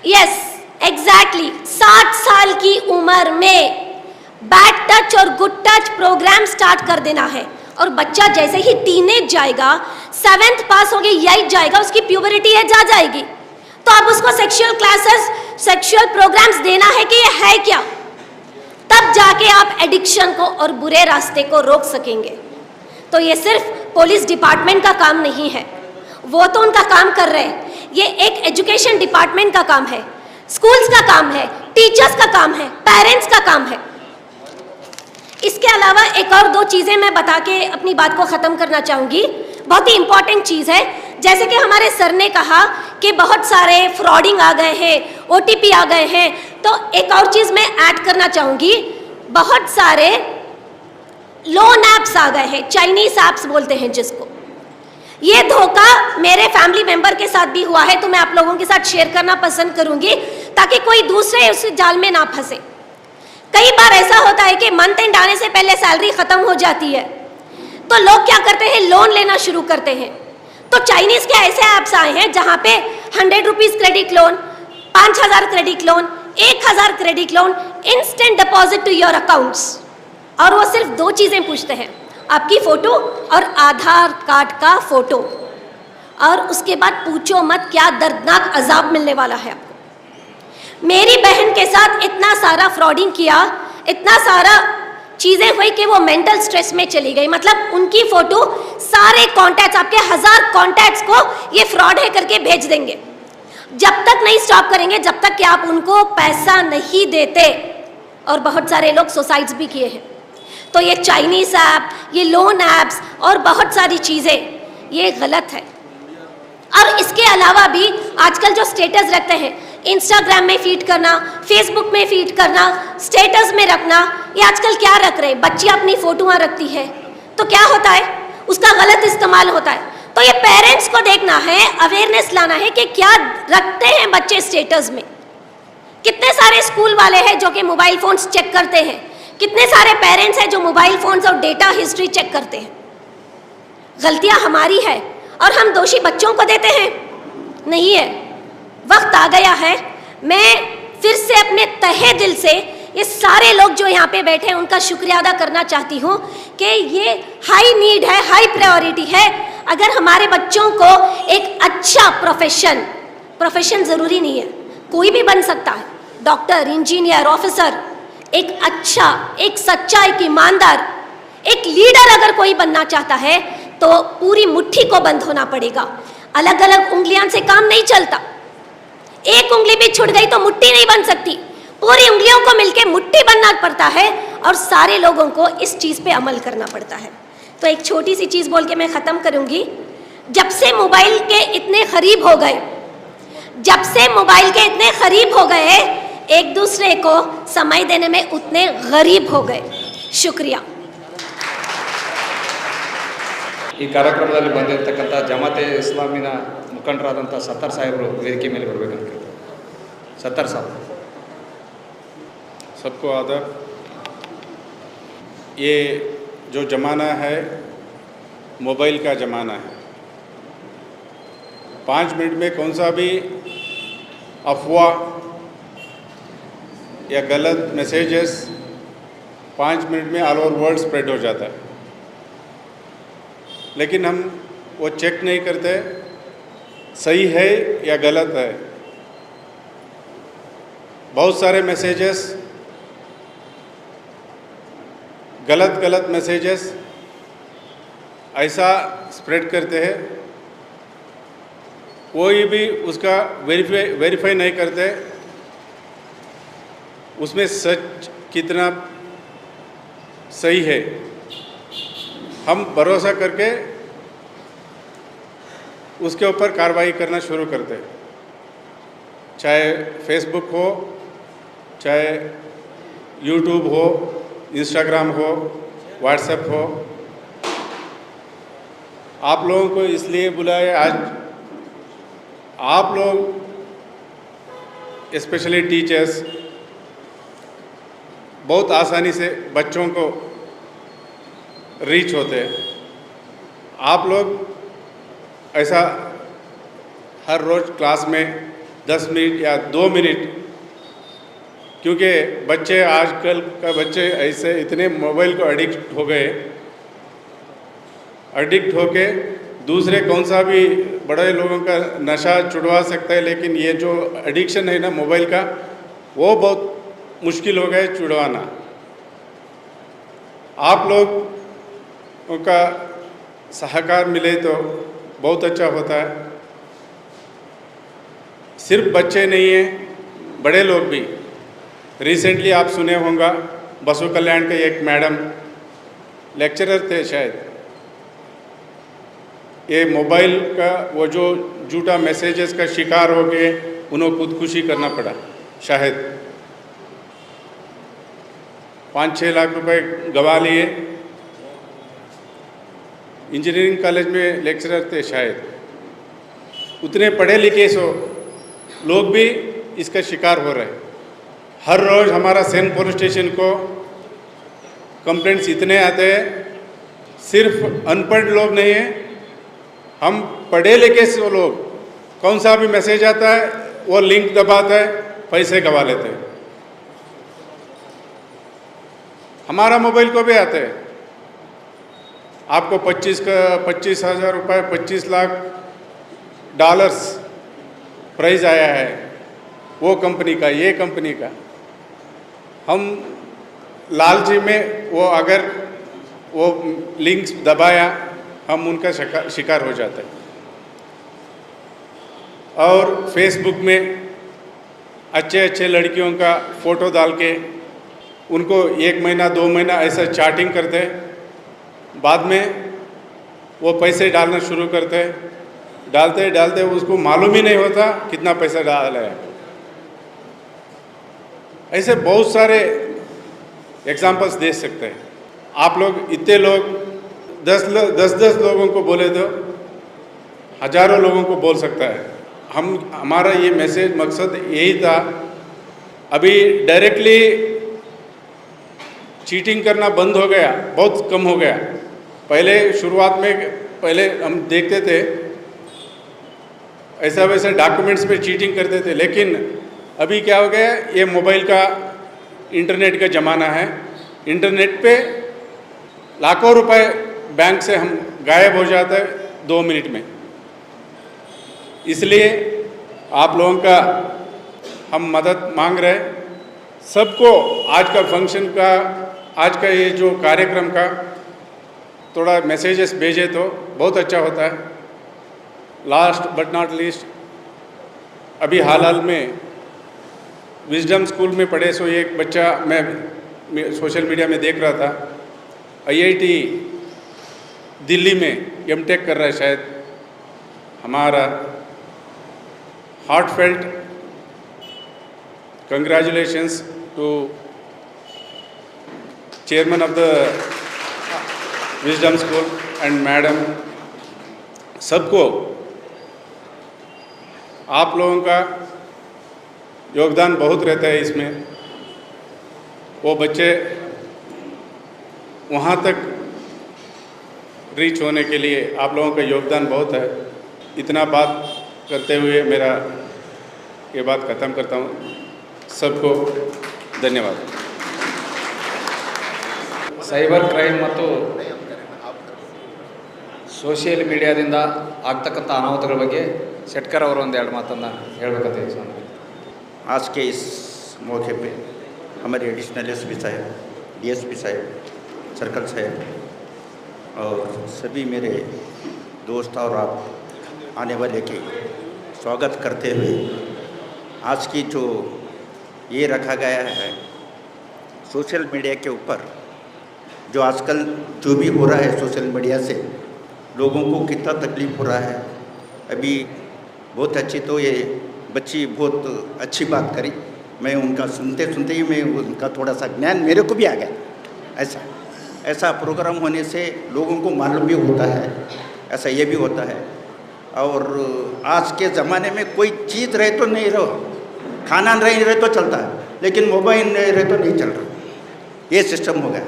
यस, एग्जैक्टली 7 साल की उम्र में बैड टच और गुड टच प्रोग्राम स्टार्ट कर देना है। और बच्चा जैसे ही टीनेज जाएगा, 7th पास हो गई, 8th जाएगा, उसकी प्यूबरिटी एज आ जाएगी, तो अब उसको सेक्सुअल क्लासेस, सेक्सुअल प्रोग्राम्स देना है कि ये है क्या? तब जाके आप एडिक्शन को और बुरे रास्ते को रोक सकेंगे। तो ये सिर्फ पुलिस डिपार्टमेंट का काम नहीं है, वो तो उनका काम कर रहे हैं, ये एक एजुकेशन डिपार्टमेंट का काम है, स्कूल्स का काम है, टीचर्स का काम है, पेरेंट्स का काम है। इसके अलावा एक और 2 चीज़ें मैं बता के अपनी बात को ख़त्म करना चाहूँगी। बहुत ही इंपॉर्टेंट चीज़ है, जैसे कि हमारे सर ने कहा कि बहुत सारे फ्रॉडिंग आ गए हैं, OTP आ गए हैं, तो एक और चीज़ मैं ऐड करना चाहूँगी, बहुत सारे लोन ऐप्स आ गए हैं, चाइनीज ऐप्स बोलते हैं जिसको। ये धोखा मेरे फैमिली मेंबर के साथ भी हुआ है, तो मैं आप लोगों के साथ शेयर करना पसंद करूँगी ताकि कोई दूसरे उस जाल में ना फंसे। कई बार ऐसा होता है कि मंथ एंड आने से पहले सैलरी खत्म हो जाती है, तो लोग क्या करते हैं? लोन लेना शुरू करते हैं। तो चाइनीज के ऐसे ऐप्स आए हैं जहां पे 100 rupees credit loan, 5000 credit loan, 1000 credit loan, instant deposit to your accounts. और वो सिर्फ 2 चीजें पूछते हैं, आपकी फोटो और आधार कार्ड का फोटो, और उसके बाद पूछो मत क्या दर्दनाक अजाब मिलने वाला है आपको। मेरी बहन के साथ इतना सारा फ्रॉडिंग किया, इतना सारा चीज़ें हुई कि वो मेंटल स्ट्रेस में चली गई। मतलब उनकी फोटो सारे कॉन्टैक्ट्स, आपके 1000 कॉन्टैक्ट्स को ये फ्रॉड है करके भेज देंगे। जब तक नहीं स्टॉप करेंगे, जब तक कि आप उनको पैसा नहीं देते, और बहुत सारे लोग सुसाइड्स भी किए हैं। तो ये चाइनीज ऐप, ये लोन ऐप्स और बहुत सारी चीज़ें, ये गलत है। और इसके अलावा भी आजकल जो स्टेटस रखते हैं, इंस्टाग्राम में फीड करना, फेसबुक में फीड करना, स्टेटस में रखना, ये आजकल क्या रख रहे हैं? बच्चियाँ अपनी फोटोआँ रखती है, तो क्या होता है? उसका गलत इस्तेमाल होता है। तो ये पेरेंट्स को देखना है, अवेयरनेस लाना है कि क्या रखते हैं बच्चे स्टेटस में। कितने सारे स्कूल वाले हैं जो कि मोबाइल फोन्स चेक करते हैं, कितने सारे पेरेंट्स हैं जो मोबाइल फोन्स और डेटा हिस्ट्री चेक करते हैं। गलतियां हमारी है और हम दोषी बच्चों को देते हैं, नहीं है। वक्त आ गया है, मैं फिर से अपने तहे दिल से ये सारे लोग जो यहाँ पे बैठे हैं उनका शुक्रिया अदा करना चाहती हूँ कि ये हाई नीड है, हाई प्रायोरिटी है। अगर हमारे बच्चों को एक अच्छा प्रोफेशन ज़रूरी नहीं है, कोई भी बन सकता है, डॉक्टर, इंजीनियर, ऑफिसर, एक अच्छा, एक सच्चा, एक ईमानदार, एक लीडर अगर कोई बनना चाहता है तो पूरी मुट्ठी को बंद होना पड़ेगा। अलग अलग उंगलियां से काम नहीं चलता। एक उंगली भी छूट गई तो मुट्ठी नहीं बन सकती, पूरी उंगलियों को मिलके मुट्ठी बनना पड़ता है और सारे लोगों को इस चीज़ पे अमल करना पड़ता है। तो एक छोटी सी चीज़ बोल के मैं ख़त्म करूँगी। जब से मोबाइल के इतने करीब हो गए, एक दूसरे को समय देने में उतने गरीब हो गए। शुक्रिया। ಈ ಕಾರ್ಯಕ್ರಮದಲ್ಲಿ ಬಂದಿರತಕ್ಕಂಥ ಜಮಾತೆ ಇಸ್ಲಾಮಿನ ಮುಖಂಡರಾದಂಥ ಸತ್ತಾರ್ ಸಾಹೇಬರು ವೇದಿಕೆ ಮೇಲೆ ಬರಬೇಕಂತ ಕೇಳ್ತಾರೆ। ಸತ್ತಾರ್ ಸಾಹೇಬ್। सबको आदर। ये जो ज़माना है मोबाइल का ज़माना है। 5 मिनट में कौन सा भी अफवाह या गलत मैसेजेस 5 मिनट में ऑल ओवर वर्ल्ड स्प्रेड हो जाता है, लेकिन हम वो चेक नहीं करते सही है या गलत है। बहुत सारे मैसेजेस, गलत मैसेजेस ऐसा स्प्रेड करते हैं, कोई भी उसका वेरीफाई नहीं करते उसमें सच कितना सही है। हम भरोसा करके उसके ऊपर कार्रवाई करना शुरू करते हैं, चाहे फेसबुक हो, चाहे यूट्यूब हो, इंस्टाग्राम हो, व्हाट्सएप हो। आप लोगों को इसलिए बुलाया आज, आप लोग स्पेशली टीचर्स बहुत आसानी से बच्चों को रीच होते हैं। आप लोग ऐसा हर रोज़ क्लास में 10 मिनट या 2 मिनट, क्योंकि बच्चे आजकल का बच्चे ऐसे इतने मोबाइल को एडिक्ट होके दूसरे कौन सा भी बड़े लोगों का नशा छुड़वा सकता है, लेकिन ये जो एडिक्शन है ना मोबाइल का, वो बहुत मुश्किल हो गया है छुड़वाना। आप लोग का सहकार मिले तो बहुत अच्छा होता है। सिर्फ बच्चे नहीं हैं, बड़े लोग भी। रिसेंटली आप सुने होंगे बसु कल्याण के एक मैडम लेक्चरर थे शायद, ये मोबाइल का वो जो झूठा मैसेजेस का शिकार हो गए, उन्हें खुदकुशी करना पड़ा। शायद 5-6 लाख रुपए गवा लिए। इंजीनियरिंग कॉलेज में लेक्चरर थे शायद, उतने पढ़े लिखे सो लोग भी इसका शिकार हो रहे हैं। हर रोज़ हमारा सेन पुलिस स्टेशन को कंप्लेंट्स इतने आते हैं। सिर्फ अनपढ़ लोग नहीं हैं, हम पढ़े लिखे से लोग, कौन सा भी मैसेज आता है वो लिंक दबाता है, पैसे गवा लेते हैं। हमारा मोबाइल को भी आते हैं, आपको 25,000 रुपये, 25 लाख डॉलर्स प्राइज़ आया है, वो कंपनी का, ये कंपनी का। हम लालची में वो अगर वो लिंक्स दबाया, हम उनका शिकार हो जाते हैं। और फेसबुक में अच्छे लड़कियों का फ़ोटो डाल के उनको 1 महीना 2 महीना ऐसा चैटिंग करते हैं, बाद में वो पैसे डालना शुरू करते हैं। डालते उसको मालूम ही नहीं होता कितना पैसा डाला है। ऐसे बहुत सारे एग्जाम्पल्स दे सकते हैं। आप लोग इतने लोग 10 लोगों को बोले तो हजारों लोगों को बोल सकता है। हमारा ये मैसेज मकसद यही था। अभी डायरेक्टली चीटिंग करना बंद हो गया, बहुत कम हो गया। पहले शुरुआत में पहले हम देखते थे ऐसा वैसा डॉक्यूमेंट्स पे चीटिंग करते थे, लेकिन अभी क्या हो गया, ये मोबाइल का इंटरनेट का ज़माना है। इंटरनेट पे लाखों रुपए बैंक से हम गायब हो जाते हैं 2 मिनट में। इसलिए आप लोगों का हम मदद मांग रहे हैं। सबको आज का फंक्शन का, आज का ये जो कार्यक्रम का थोड़ा मैसेजेस भेजे तो बहुत अच्छा होता है। लास्ट बट नॉट लीस्ट, अभी हाल में विजडम स्कूल में पढ़े सो एक बच्चा मैं सोशल मीडिया में देख रहा था, IIT दिल्ली में एमटेक कर रहा है शायद। हमारा heartfelt congratulations to chairman of the Wisdom School and madam. सबको आप लोगों का योगदान बहुत रहता है इसमें। वो बच्चे वहाँ तक रीच होने के लिए आप लोगों का योगदान बहुत है। इतना बात करते हुए मेरा ये बात ख़त्म करता हूँ। सबको ಧನ್ಯವಾದ। ಸೈಬರ್ ಕ್ರೈಮ್ ಮತ್ತು ಸೋಷಿಯಲ್ ಮೀಡಿಯಾದಿಂದ ಆಗ್ತಕ್ಕಂಥ ಅನಾಹುತಗಳ ಬಗ್ಗೆ ಶೆಟ್ಕರ್ ಅವರು ಒಂದೆರಡು ಮಾತನ್ನು ಹೇಳಬೇಕಂತ ಇಚ್ಛೆ। आज के इस मौके पे हमारे एडिशनल एसपी साहब, DSP साहब, सर्कल साहब और सभी मेरे दोस्त और आप आने वाले के स्वागत करते हुए आज की जो ये रखा गया है सोशल मीडिया के ऊपर, जो आजकल जो भी हो रहा है सोशल मीडिया से लोगों को कितना तकलीफ़ हो रहा है। अभी बहुत अच्छी तो ये बच्ची बहुत अच्छी बात करी, मैं उनका सुनते सुनते ही मैं उनका थोड़ा सा ज्ञान मेरे को भी आ गया। ऐसा प्रोग्राम होने से लोगों को मालूम भी होता है, ऐसा ये भी होता है। और आज के ज़माने में कोई चीज़ रहे तो नहीं रहो, खाना नहीं रहे तो चलता है, लेकिन मोबाइल नहीं रहे तो नहीं चल रहा, ये सिस्टम हो गया।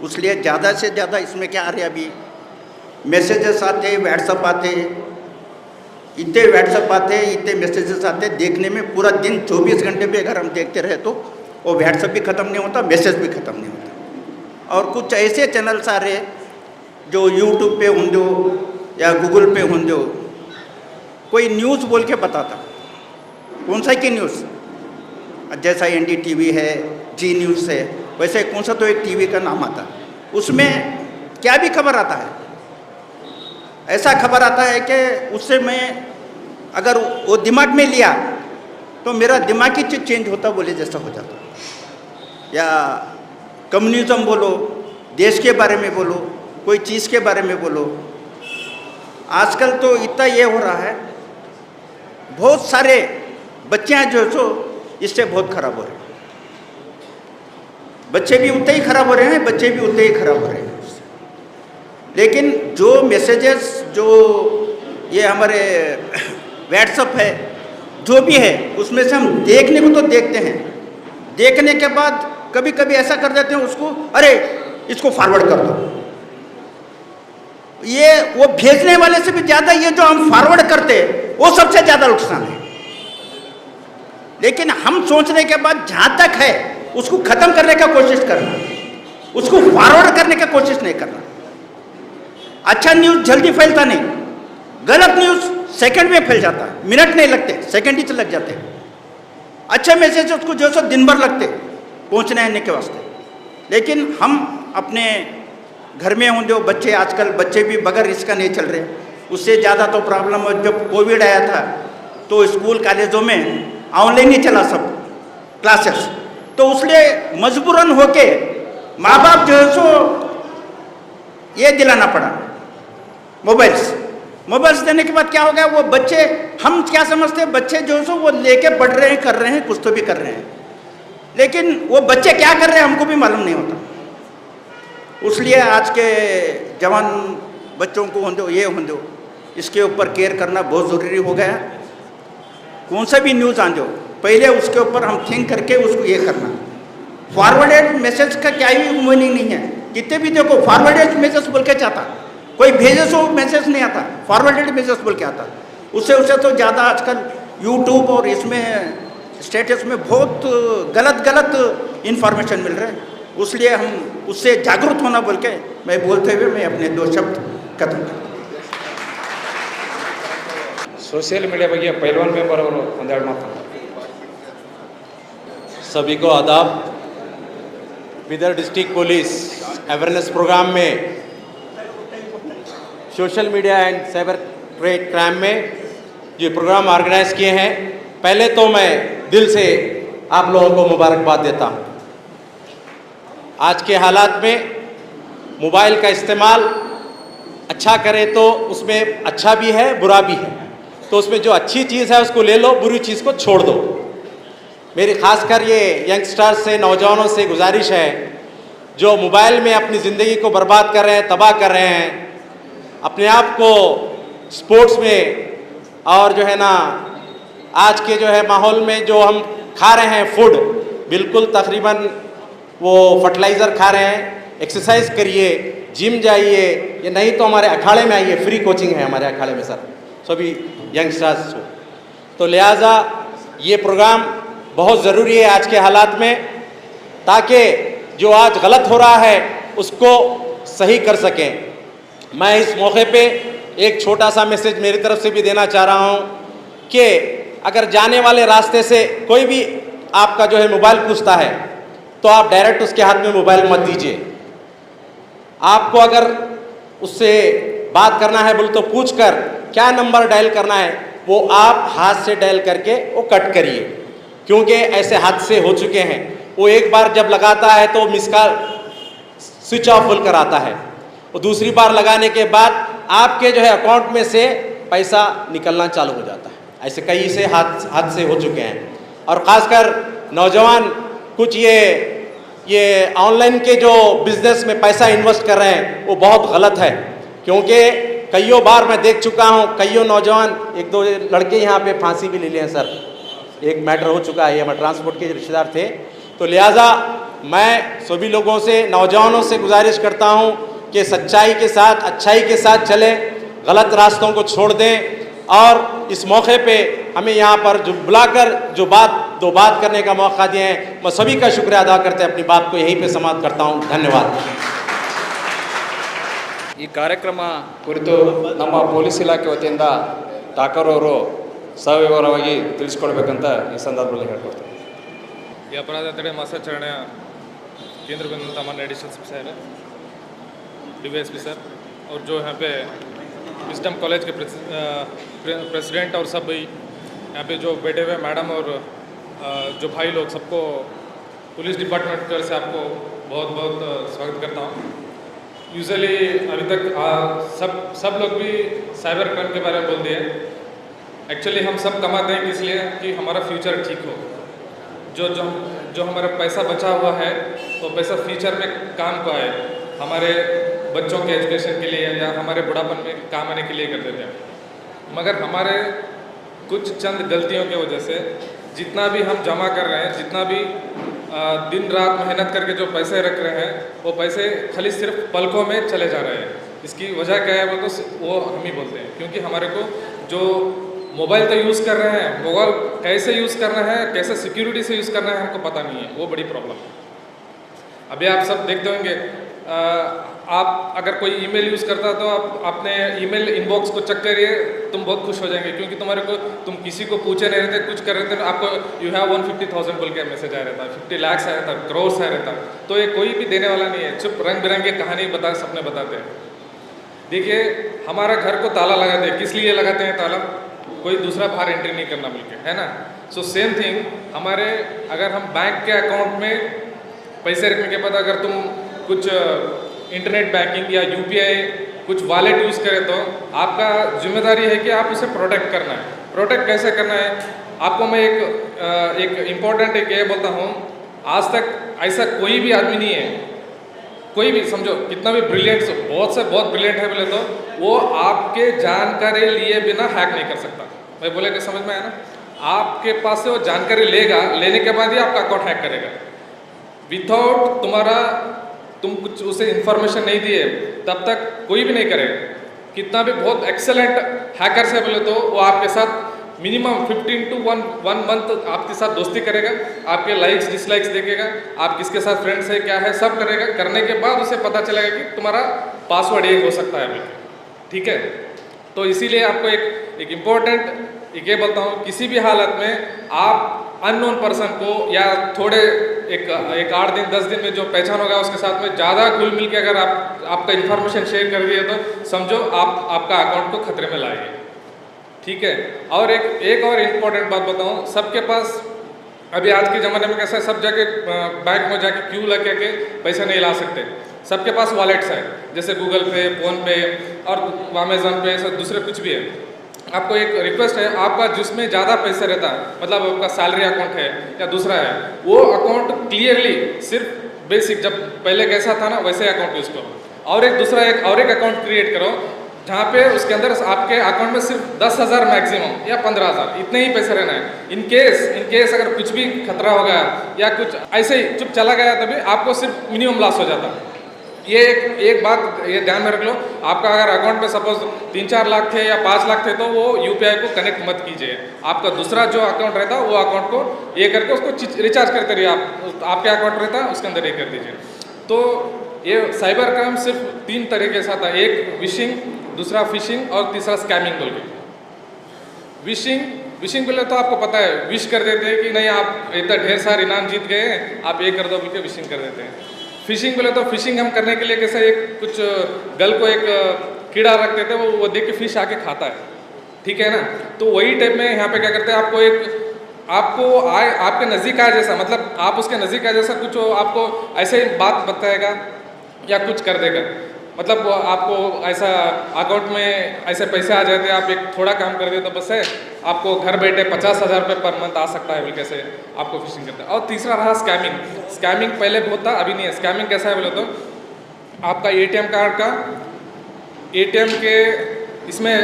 इसलिए ज़्यादा से ज़्यादा इसमें क्या आ रहा है, अभी मैसेजेस आते, व्हाट्सअप आते, इतने व्हाट्सअप आते, इतने मैसेजेस आते, देखने में पूरा दिन 24 घंटे भी अगर हम देखते रहे तो वो व्हाट्सअप भी ख़त्म नहीं होता, मैसेज भी ख़त्म नहीं होता। और कुछ ऐसे चैनल्स आ रहे जो यूट्यूब पे होंगे या गूगल पे होंगे, कोई न्यूज़ बोल के बताता, कौन सा की न्यूज़, जैसा NDTV है, जी न्यूज़ है, वैसे कौन सा तो एक टीवी का नाम आता, उसमें क्या भी खबर आता है। ऐसा खबर आता है कि उससे मैं अगर वो दिमाग में लिया तो मेरा दिमागी चीज़ चेंज होता बोले जैसा हो जाता। या कम्युनिज्म बोलो, देश के बारे में बोलो, कोई चीज़ के बारे में बोलो, आजकल तो इतना ये हो रहा है, बहुत सारे बच्चे जो सो इससे बहुत ख़राब हो रहे हैं। बच्चे भी उतने ही ख़राब हो रहे हैं, बच्चे भी उतने ही ख़राब हो रहे हैं। लेकिन जो मैसेजेस, जो ये हमारे व्हाट्सअप है, जो भी है, उसमें से हम देखने को तो देखते हैं, देखने के बाद कभी कभी ऐसा कर देते हैं उसको, अरे इसको फॉरवर्ड कर दो। ये वो भेजने वाले से भी ज़्यादा ये जो हम फॉरवर्ड करते हैं वो सबसे ज़्यादा नुकसान है। लेकिन हम सोचने के बाद जहाँ तक है उसको ख़त्म करने का कोशिश करना, उसको फॉरवर्ड करने का कोशिश नहीं करना। अच्छा न्यूज़ जल्दी फैलता नहीं, गलत न्यूज़ सेकंड में फैल जाता है, मिनट नहीं लगते, सेकंड ही तो लग जाते हैं। अच्छे मैसेज उसको जो सो दिन भर लगते पहुंचने आने के वास्ते। लेकिन हम अपने घर में हों जो बच्चे, आजकल बच्चे भी बगैर इसका नहीं चल रहे। उससे ज़्यादा तो प्रॉब्लम जब कोविड आया था तो स्कूल कॉलेजों में ऑनलाइन ही चला सब क्लासेस, तो उसलिए मजबूरन होके माँ बाप जो है सो ये दिलाना पड़ा मोबाइल्स देने के बाद क्या हो गया, वो बच्चे, हम क्या समझते हैं बच्चे जो सो वो लेके पढ़ रहे हैं, कर रहे हैं, कुछ तो भी कर रहे हैं, लेकिन वो बच्चे क्या कर रहे हैं हमको भी मालूम नहीं होता। उसलिए आज के जवान बच्चों को होंदो ये होंदो इसके ऊपर केयर करना बहुत ज़रूरी हो गया। कौन सा भी न्यूज़ आंदो पहले उसके ऊपर हम थिंक करके उसको ये करना। फॉरवर्डेड मैसेज का क्या ही मीनिंग नहीं है, कितने भी देखो फॉरवर्डेड मैसेज बोल के चाहता, कोई भेजे सो मैसेज नहीं आता, फॉरवर्डेड मैसेज बोल के आता। उससे तो ज़्यादा आजकल यूट्यूब और इसमें स्टेटस में बहुत गलत इन्फॉर्मेशन मिल रहा है, इसलिए हम उससे जागरूक होना बोल के मैं बोलते हुए मैं अपने 2 शब्द खत्म करता हूँ। ಸೋಷಿಯಲ್ ಮೀಡಿಯಾ ಬಗ್ಗೆ ಪೈಲ್ವಾನ್ ಮೆಂಬರ್ ಅವರು ಒಂದೆರಡು ಮಾತು. सभी को आदाब। Bidar district police awareness program में social media and cyber crime में जो प्रोग्राम ऑर्गेनाइज किए हैं, पहले तो मैं दिल से आप लोगों को मुबारकबाद देता हूं। आज के हालात में मोबाइल का इस्तेमाल अच्छा करें तो उसमें अच्छा भी है बुरा भी है, तो उसमें जो अच्छी चीज़ है उसको ले लो, बुरी चीज़ को छोड़ दो। मेरी खासकर ये यंगस्टर्स से नौजवानों से गुजारिश है जो मोबाइल में अपनी ज़िंदगी को बर्बाद कर रहे हैं, तबाह कर रहे हैं, अपने आप को स्पोर्ट्स में और जो है ना आज के जो है माहौल में जो हम खा रहे हैं फूड बिल्कुल तकरीबन वो फर्टिलाइज़र खा रहे हैं। एक्सरसाइज करिए, जिम जाइए, ये नहीं तो हमारे अखाड़े में आइए, फ्री कोचिंग है हमारे अखाड़े में सर सभी यंगस्टर्स को। तो लिहाजा ये प्रोग्राम बहुत ज़रूरी है आज के हालात में, ताकि जो आज गलत हो रहा है उसको सही कर सकें। मैं इस मौके पे एक छोटा सा मैसेज मेरी तरफ से भी देना चाह रहा हूँ कि अगर जाने वाले रास्ते से कोई भी आपका जो है मोबाइल पूछता है तो आप डायरेक्ट उसके हाथ में मोबाइल मत दीजिए। आपको अगर उससे बात करना है बोल तो पूछ कर क्या नंबर डायल करना है वो आप हाथ से डायल करके वो कट करिए, क्योंकि ऐसे हादसे हो चुके हैं। वो एक बार जब लगाता है तो मिस कॉल स्विच ऑफ बोलकर आता है, और दूसरी बार लगाने के बाद आपके जो है अकाउंट में से पैसा निकलना चालू हो जाता है। ऐसे कई से हादसे हो चुके हैं। और ख़ासकर नौजवान कुछ ये ऑनलाइन के जो बिज़नेस में पैसा इन्वेस्ट कर रहे हैं वो बहुत गलत है, क्योंकि कईयों बार मैं देख चुका हूँ कईयों नौजवान, 1-2 लड़के यहाँ पे फांसी भी ले लिए हैं सर, एक मैटर हो चुका है, हमारे ट्रांसपोर्ट के रिश्तेदार थे। तो लिहाजा मैं सभी लोगों से नौजवानों से गुजारिश करता हूँ कि सच्चाई के साथ अच्छाई के साथ चलें, गलत रास्तों को छोड़ दें। और इस मौके पे हमें यहाँ पर जो बुलाकर जो दो बात करने का मौका दिए हैं, मैं सभी का शुक्रिया अदा करते अपनी बात को यहीं पे समाप्त करता हूँ। धन्यवाद। ಈ ಕಾರ್ಯಕ್ರಮ ಕುರಿತು ನಮ್ಮ ಪೊಲೀಸ್ ಇಲಾಖೆ ವತಿಯಿಂದ ಠಾಕೂರ್ ಅವರು ಸವಿವರವಾಗಿ ತಿಳಿಸ್ಕೊಡ್ಬೇಕಂತ ಈ ಸಂದರ್ಭದಲ್ಲಿ ಹೇಳ್ಕೊಡ್ತೀನಿ. ಈ ಅಪರಾಧ ತಡೆ ಮಾಸಾಚರಣೆಯ केंद्र बिंदु हमारे एडिशनल सर DYSP सर और जो यहाँ पे विजडम कॉलेज के प्रेसिडेंट और सब यहाँ पे जो बैठे हुए मैडम और जो भाई लोग, सबको पुलिस डिपार्टमेंट की तरफ से आपको बहुत बहुत स्वागत करता हूँ। यूजुअली अभी तक सब लोग भी साइबर क्राइम के बारे में बोल दिए। एक्चुअली हम सब कमाते हैं इसलिए कि हमारा फ्यूचर ठीक हो। जो हमारा पैसा बचा हुआ है वो पैसा फ्यूचर में काम को आए, हमारे बच्चों के एजुकेशन के लिए या हमारे बुढ़ापन में काम आने के लिए कर देते हैं। मगर हमारे कुछ चंद गलतियों की वजह से जितना भी हम जमा कर रहे हैं, जितना भी दिन रात मेहनत करके जो पैसे रख रहे हैं, वो पैसे खाली सिर्फ पलकों में चले जा रहे हैं। इसकी वजह क्या है वो तो वो हम ही बोलते हैं, क्योंकि हमारे को जो मोबाइल तो यूज़ कर रहे हैं, मोबाइल कैसे यूज़ करना है, कैसे सिक्योरिटी से यूज़ करना है हमको पता नहीं है, वो बड़ी प्रॉब्लम है। अभी आप सब देखते होंगे, आप अगर कोई ईमेल यूज़ करता है तो आप अपने ईमेल इनबॉक्स को चेक करिए, तुम बहुत खुश हो जाएंगे, क्योंकि तुम किसी को पूछे नहीं रहते, कुछ कर रहे थे, आपको यू हैव 150,000 बोल के मैसेज आया रहता, 50 लाख आया रहता, करोड़ आया रहता। तो ये कोई भी देने वाला नहीं है, चुप रंग बिरंगे कहानी सपने बताते हैं। देखिए हमारा घर को ताला लगाते हैं, किस लिए लगाते हैं ताला? कोई दूसरा बाहर एंट्री नहीं करना मिलके, है ना। सो सेम थिंग हमारे, अगर हम बैंक के अकाउंट में पैसे रखने के बाद अगर तुम कुछ इंटरनेट बैंकिंग या UPI कुछ वॉलेट यूज़ करें तो आपका जिम्मेदारी है कि आप उसे प्रोटेक्ट करना है। प्रोटेक्ट कैसे करना है आपको मैं एक इम्पोर्टेंट ये बोलता हूँ, आज तक ऐसा कोई भी आदमी नहीं है कोई भी समझो कितना भी ब्रिलियंट, बहुत से बहुत ब्रिलियंट है बोले तो वो आपके जानकारी लिए बिना हैक नहीं कर सकता। मैं बोले कि समझ में आया ना? आपके पास से वो जानकारी लेगा, लेने के बाद ही आपका अकाउंट हैक करेगा। विदाउट तुम कुछ उसे इंफॉर्मेशन नहीं दिए तब तक कोई भी नहीं करेगा। कितना भी बहुत एक्सेलेंट हैकर्स है बोले तो वो आपके साथ मिनिमम 15 to 1 मंथ आपके साथ दोस्ती करेगा, आपके लाइक्स डिसलाइक्स देखेगा, आप किसके साथ फ्रेंड्स है क्या है सब करेगा। करने के बाद उसे पता चलेगा कि तुम्हारा पासवर्ड ये हो सकता है बोल के, ठीक है। तो इसीलिए आपको एक इम्पोर्टेंट ये बोलता हूँ, किसी भी हालत में आप अननोन पर्सन को या थोड़े एक 8 दिन 10 दिन में जो पहचान होगा उसके साथ में ज़्यादा घुल मिल के अगर आपका इन्फॉर्मेशन शेयर कर दिए तो समझो आपका अकाउंट को खतरे में लाएंगे, ठीक है। और एक और इम्पोर्टेंट बात बताऊँ, सबके पास अभी आज के ज़माने में कैसा है, सब जाके बैंक में जाके क्यू लग के पैसे नहीं ला सकते। सबके पास वॉलेट्स है, जैसे गूगल पे, फ़ोन पे और अमेज़न पे, सब दूसरे कुछ भी है। आपको एक रिक्वेस्ट है, आपका जिसमें ज़्यादा पैसे रहता है, मतलब आपका सैलरी अकाउंट है या दूसरा है, वो अकाउंट क्लियरली सिर्फ बेसिक जब पहले कैसा था ना वैसे अकाउंट यूज़ करो। और एक अकाउंट क्रिएट करो जहाँ पे उसके अंदर आपके अकाउंट में सिर्फ 10,000 मैक्सिमम या 15,000 इतने ही पैसे रहना है। इन केस अगर कुछ भी खतरा हो गया या कुछ ऐसे ही चुप चला गया तभी आपको सिर्फ मिनिमम लॉस हो जाता है। ये एक बात ये ध्यान में रख लो, आपका अगर अकाउंट में सपोज 3-4 लाख थे या 5 लाख थे तो वो यूपीआई को कनेक्ट मत कीजिए। आपका दूसरा जो अकाउंट रहता है वो अकाउंट को ये करके उसको रिचार्ज करते रहिए। आपके अकाउंट रहता है उसके अंदर ये कर दीजिए। तो ये साइबर क्राइम सिर्फ 3 तरीके से आता है, एक विशिंग, दूसरा फिशिंग और तीसरा स्कैमिंग बोल के। विशिंग बोले तो आपको पता है, विश कर देते हैं कि नहीं आप इतना ढेर सारे इनाम जीत गए, आप ये कर दो बोल के विशिंग कर देते हैं। फिशिंग बोले तो फिशिंग हम करने के लिए कैसे एक कुछ गल को एक कीड़ा रख देते हैं, वो देख के फिश आके खाता है, ठीक है ना। तो वही टाइप में यहाँ पे क्या करते हैं, आपके नज़दीक आए जैसा, मतलब आप उसके नज़दीक आए जैसा कुछ आपको ऐसे ही बात बताएगा या कुछ कर देगा। मतलब आपको ऐसा अकाउंट में ऐसे पैसे आ जाते हैं, आप एक थोड़ा काम कर दे तो बस है आपको घर बैठे 50,000 रुपये पर मंथ आ सकता है बोल कैसे आपको फिशिंग करता है। और तीसरा रहा स्कैमिंग पहले बहुत था, अभी नहीं है। स्कैमिंग कैसा है बोले तो आपका ATM कार्ड का ATM के इसमें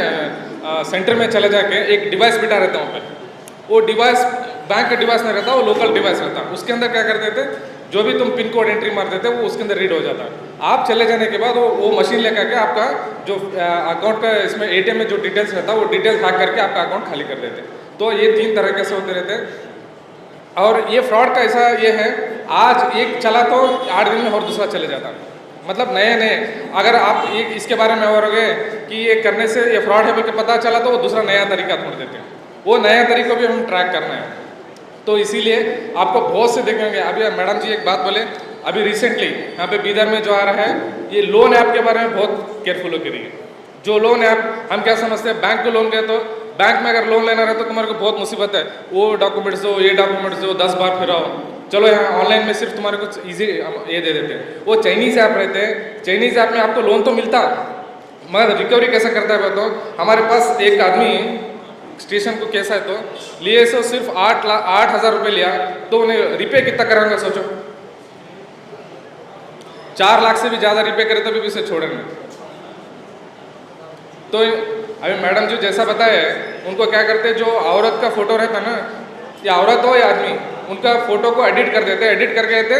सेंटर में चले जाके एक डिवाइस बिठा रहता है वहाँ पे। वो डिवाइस बैंक का डिवाइस नहीं रहता, वो लोकल डिवाइस रहता है। उसके अंदर क्या कर देते, जो भी तुम पिन कोड एंट्री मार देते वो उसके अंदर रीड हो जाता है। आप चले जाने के बाद वो मशीन लेकर के आपका जो अकाउंट का इसमें ATM में जो डिटेल्स रहता है वो डिटेल्स हैक करके आपका अकाउंट खाली कर देते हैं। तो ये 3 तरीके से होते रहते हैं। और ये फ्रॉड का ऐसा ये है, आज एक चला तो 8 दिन में और दूसरा चले जाता है। मतलब नए अगर आप इसके बारे में और गए कि ये करने से ये फ्रॉड है बोल के पता चला तो वो दूसरा नया तरीका ढूंढ देते हैं। वो नया तरीका भी हम ट्रैक करना है। तो इसीलिए आपको बहुत से देखेंगे। अभी मैडम जी एक बात बोले, अभी रिसेंटली यहाँ पे बीदर में जो आ रहा है, ये लोन ऐप के बारे में बहुत केयरफुल होकर रहिए। जो लोन ऐप हम क्या समझते हैं, बैंक को लोन गए तो बैंक में अगर लोन लेना रहे तो तुम्हारे को बहुत मुसीबत है, वो डॉक्यूमेंट्स दो, ये डॉक्यूमेंट्स दो, 10 बार फिराओ। चलो यहाँ ऑनलाइन में सिर्फ तुम्हारे कुछ ईजी ये दे देते हैं। वो चाइनीज़ ऐप रहते हैं, चाइनीज़ ऐप में आपको लोन तो मिलता, मगर रिकवरी कैसे करता है बताओ। हमारे पास एक आदमी स्टेशन को कैसा है तो लिए सो सिर्फ 8,000 रुपये लिया, तो उन्हें रिपे कितना कराऊंगा सोचो। 4 लाख से भी ज़्यादा रिपे करे तभी भी उसे छोड़ेंगे। तो अभी मैडम जी जैसा बताया, उनको क्या करते, जो औरत का फोटो रहता ना, या औरत हो या आदमी, उनका फोटो को एडिट कर देते, एडिट करके देते।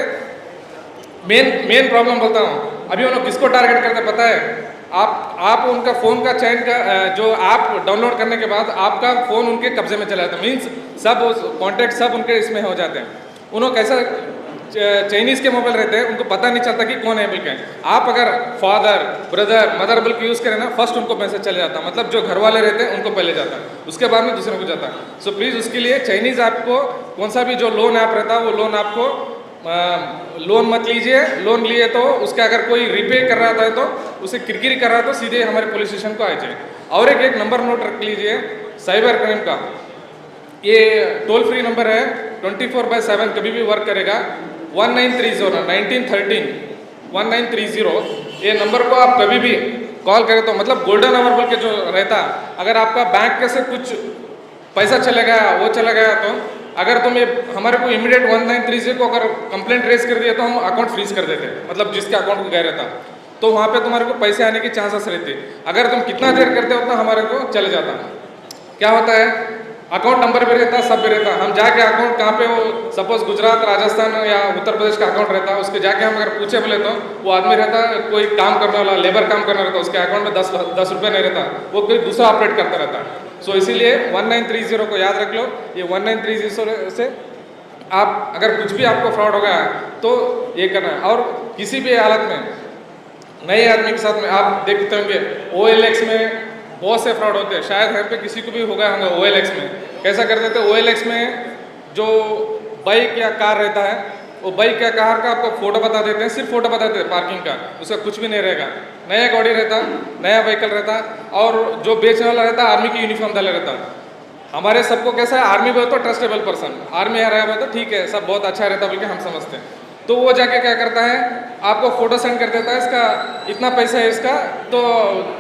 मेन प्रॉब्लम बोलता हूँ, अभी उन्होंने किसको टारगेट करते पता है, आप उनका फ़ोन का चैन का जो ऐप डाउनलोड करने के बाद आपका फ़ोन उनके कब्जे में चला जाता है। मीन्स सब कॉन्टैक्ट सब उनके इसमें हो जाते हैं। उन्होंने कैसा चाइनीज़ के मोबाइल रहते हैं, उनको पता नहीं चलता कि कौन है बोल के। आप अगर फादर, ब्रदर, मदर बोल के यूज़ करें ना, फर्स्ट उनको मैसेज चले जाता है। मतलब जो घर वाले रहते हैं उनको पहले जाता है, उसके बाद में दूसरे को जाता है। सो प्लीज़ उसके लिए चाइनीज़ ऐप को, कौन सा भी जो लोन ऐप रहता है वो लोन ऐप को लोन मत लीजिए। लोन लिए तो उसका अगर कोई रिपे कर रहा था तो उसे किरकिरी कर रहा तो सीधे हमारे पुलिस स्टेशन को आ जाए। और एक नंबर नोट रख लीजिए साइबर क्राइम का, ये टोल फ्री नंबर है, 24/7 कभी भी वर्क करेगा। 1930 ये नंबर को आप कभी भी कॉल करें तो, मतलब गोल्डन आवर बोल के जो रहता, अगर आपका बैंक के से कुछ पैसा चले गया, वो चला गया तो अगर तुम ये हमारे को इमीडिएट 1930 को अगर कंप्लेंट रेज कर दिया तो हम अकाउंट फ्रीज कर देते, मतलब जिसके अकाउंट को गए रहता, तो वहाँ पे तुम्हारे को पैसे आने की चांसेस रहती। अगर तुम कितना देर करते हो उतना हमारे को चले जाता। क्या होता है, अकाउंट नंबर भी रहता, सब भी रहता, हम जाके अकाउंट कहाँ पे हो, सपोज गुजरात, राजस्थान या उत्तर प्रदेश का अकाउंट रहता, उसके जाके हम अगर पूछे बोले तो वो आदमी रहता कोई काम करने वाला, लेबर काम करना रहता, उसके अकाउंट में 10 रुपये नहीं रहता, वो कोई दूसरा ऑपरेट करता रहता। सो इसीलिए 1930 को याद रख लो। ये 1930 से आप अगर कुछ भी आपको फ्रॉड हो गया तो ये करना है। और किसी भी हालत में नए आदमी के साथ में आप देखते होंगे OLX में बहुत से फ्रॉड होते हैं, शायद घर पे किसी को भी हो गया होगा। OLX में कैसा करते थे, OLX में जो बाइक या कार रहता है, वो बाइक या कार का आपको फोटो बता देते हैं, सिर्फ फोटो बता देते हैं पार्किंग का, उसका कुछ भी नहीं रहेगा। नया गाड़ी रहता, नया व्हीकल रहता, और जो बेचने वाला रहता आर्मी की यूनिफॉर्म डाले रहता। हमारे सबको कैसा है, आर्मी में तो ट्रस्टेबल पर्सन, आर्मी आ रहा है तो ठीक है, सब बहुत अच्छा रहता बोल के हम समझते हैं। तो वो जाके क्या करता है, आपको फोटो सेंड कर देता है, इसका इतना पैसा है इसका, तो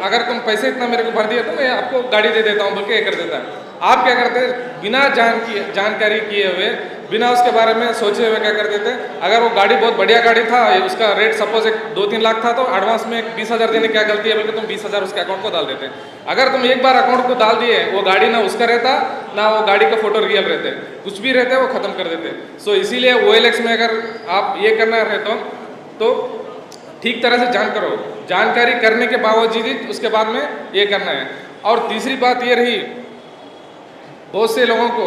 अगर तुम पैसे इतना मेरे को भर दिए तो मैं आपको गाड़ी दे देता हूँ बोल के ये कर देता है। आप क्या करते हैं, बिना जानकारी किए हुए, बिना उसके बारे में सोचे हुए क्या कर देते हैं, अगर वो गाड़ी बहुत बढ़िया गाड़ी था, उसका रेट सपोज 2-3 लाख था, तो एडवांस में 20,000 देने क्या गलती है बोल के तुम 20,000 उसके अकाउंट को डाल देते हैं। अगर तुम एक बार अकाउंट को डाल दिए, वो गाड़ी ना उसका रहता, ना वो गाड़ी का फोटो रियल रहते, कुछ भी रहते वो खत्म कर देते। सो इसीलिए OLX में अगर आप ये करना रहता तो ठीक तरह से जान करो, जानकारी करने के बावजूद ही उसके बाद में ये करना है। और तीसरी बात ये रही, बहुत से लोगों को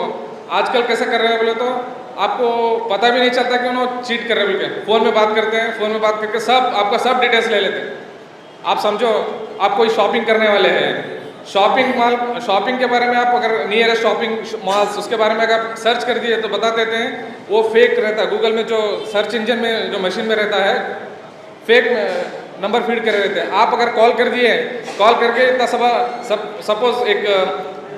आजकल कैसे कर रहे हैं बोले तो आपको पता भी नहीं चलता कि उन्होंने चीट कर रहे हैं बोल के, फ़ोन में बात करते हैं, फ़ोन में बात करके सब आपका सब डिटेल्स ले लेते हैं। आप समझो आप कोई शॉपिंग करने वाले हैं, शॉपिंग के बारे में आप अगर नियरेस्ट शॉपिंग मॉल्स उसके बारे में अगर सर्च कर दिए तो बता देते हैं वो फेक रहता है। गूगल में जो सर्च इंजन में जो मशीन में रहता है, फेक नंबर फीड कर रहते हैं। आप अगर कॉल कर दिए, कॉल करके इतना सपोज एक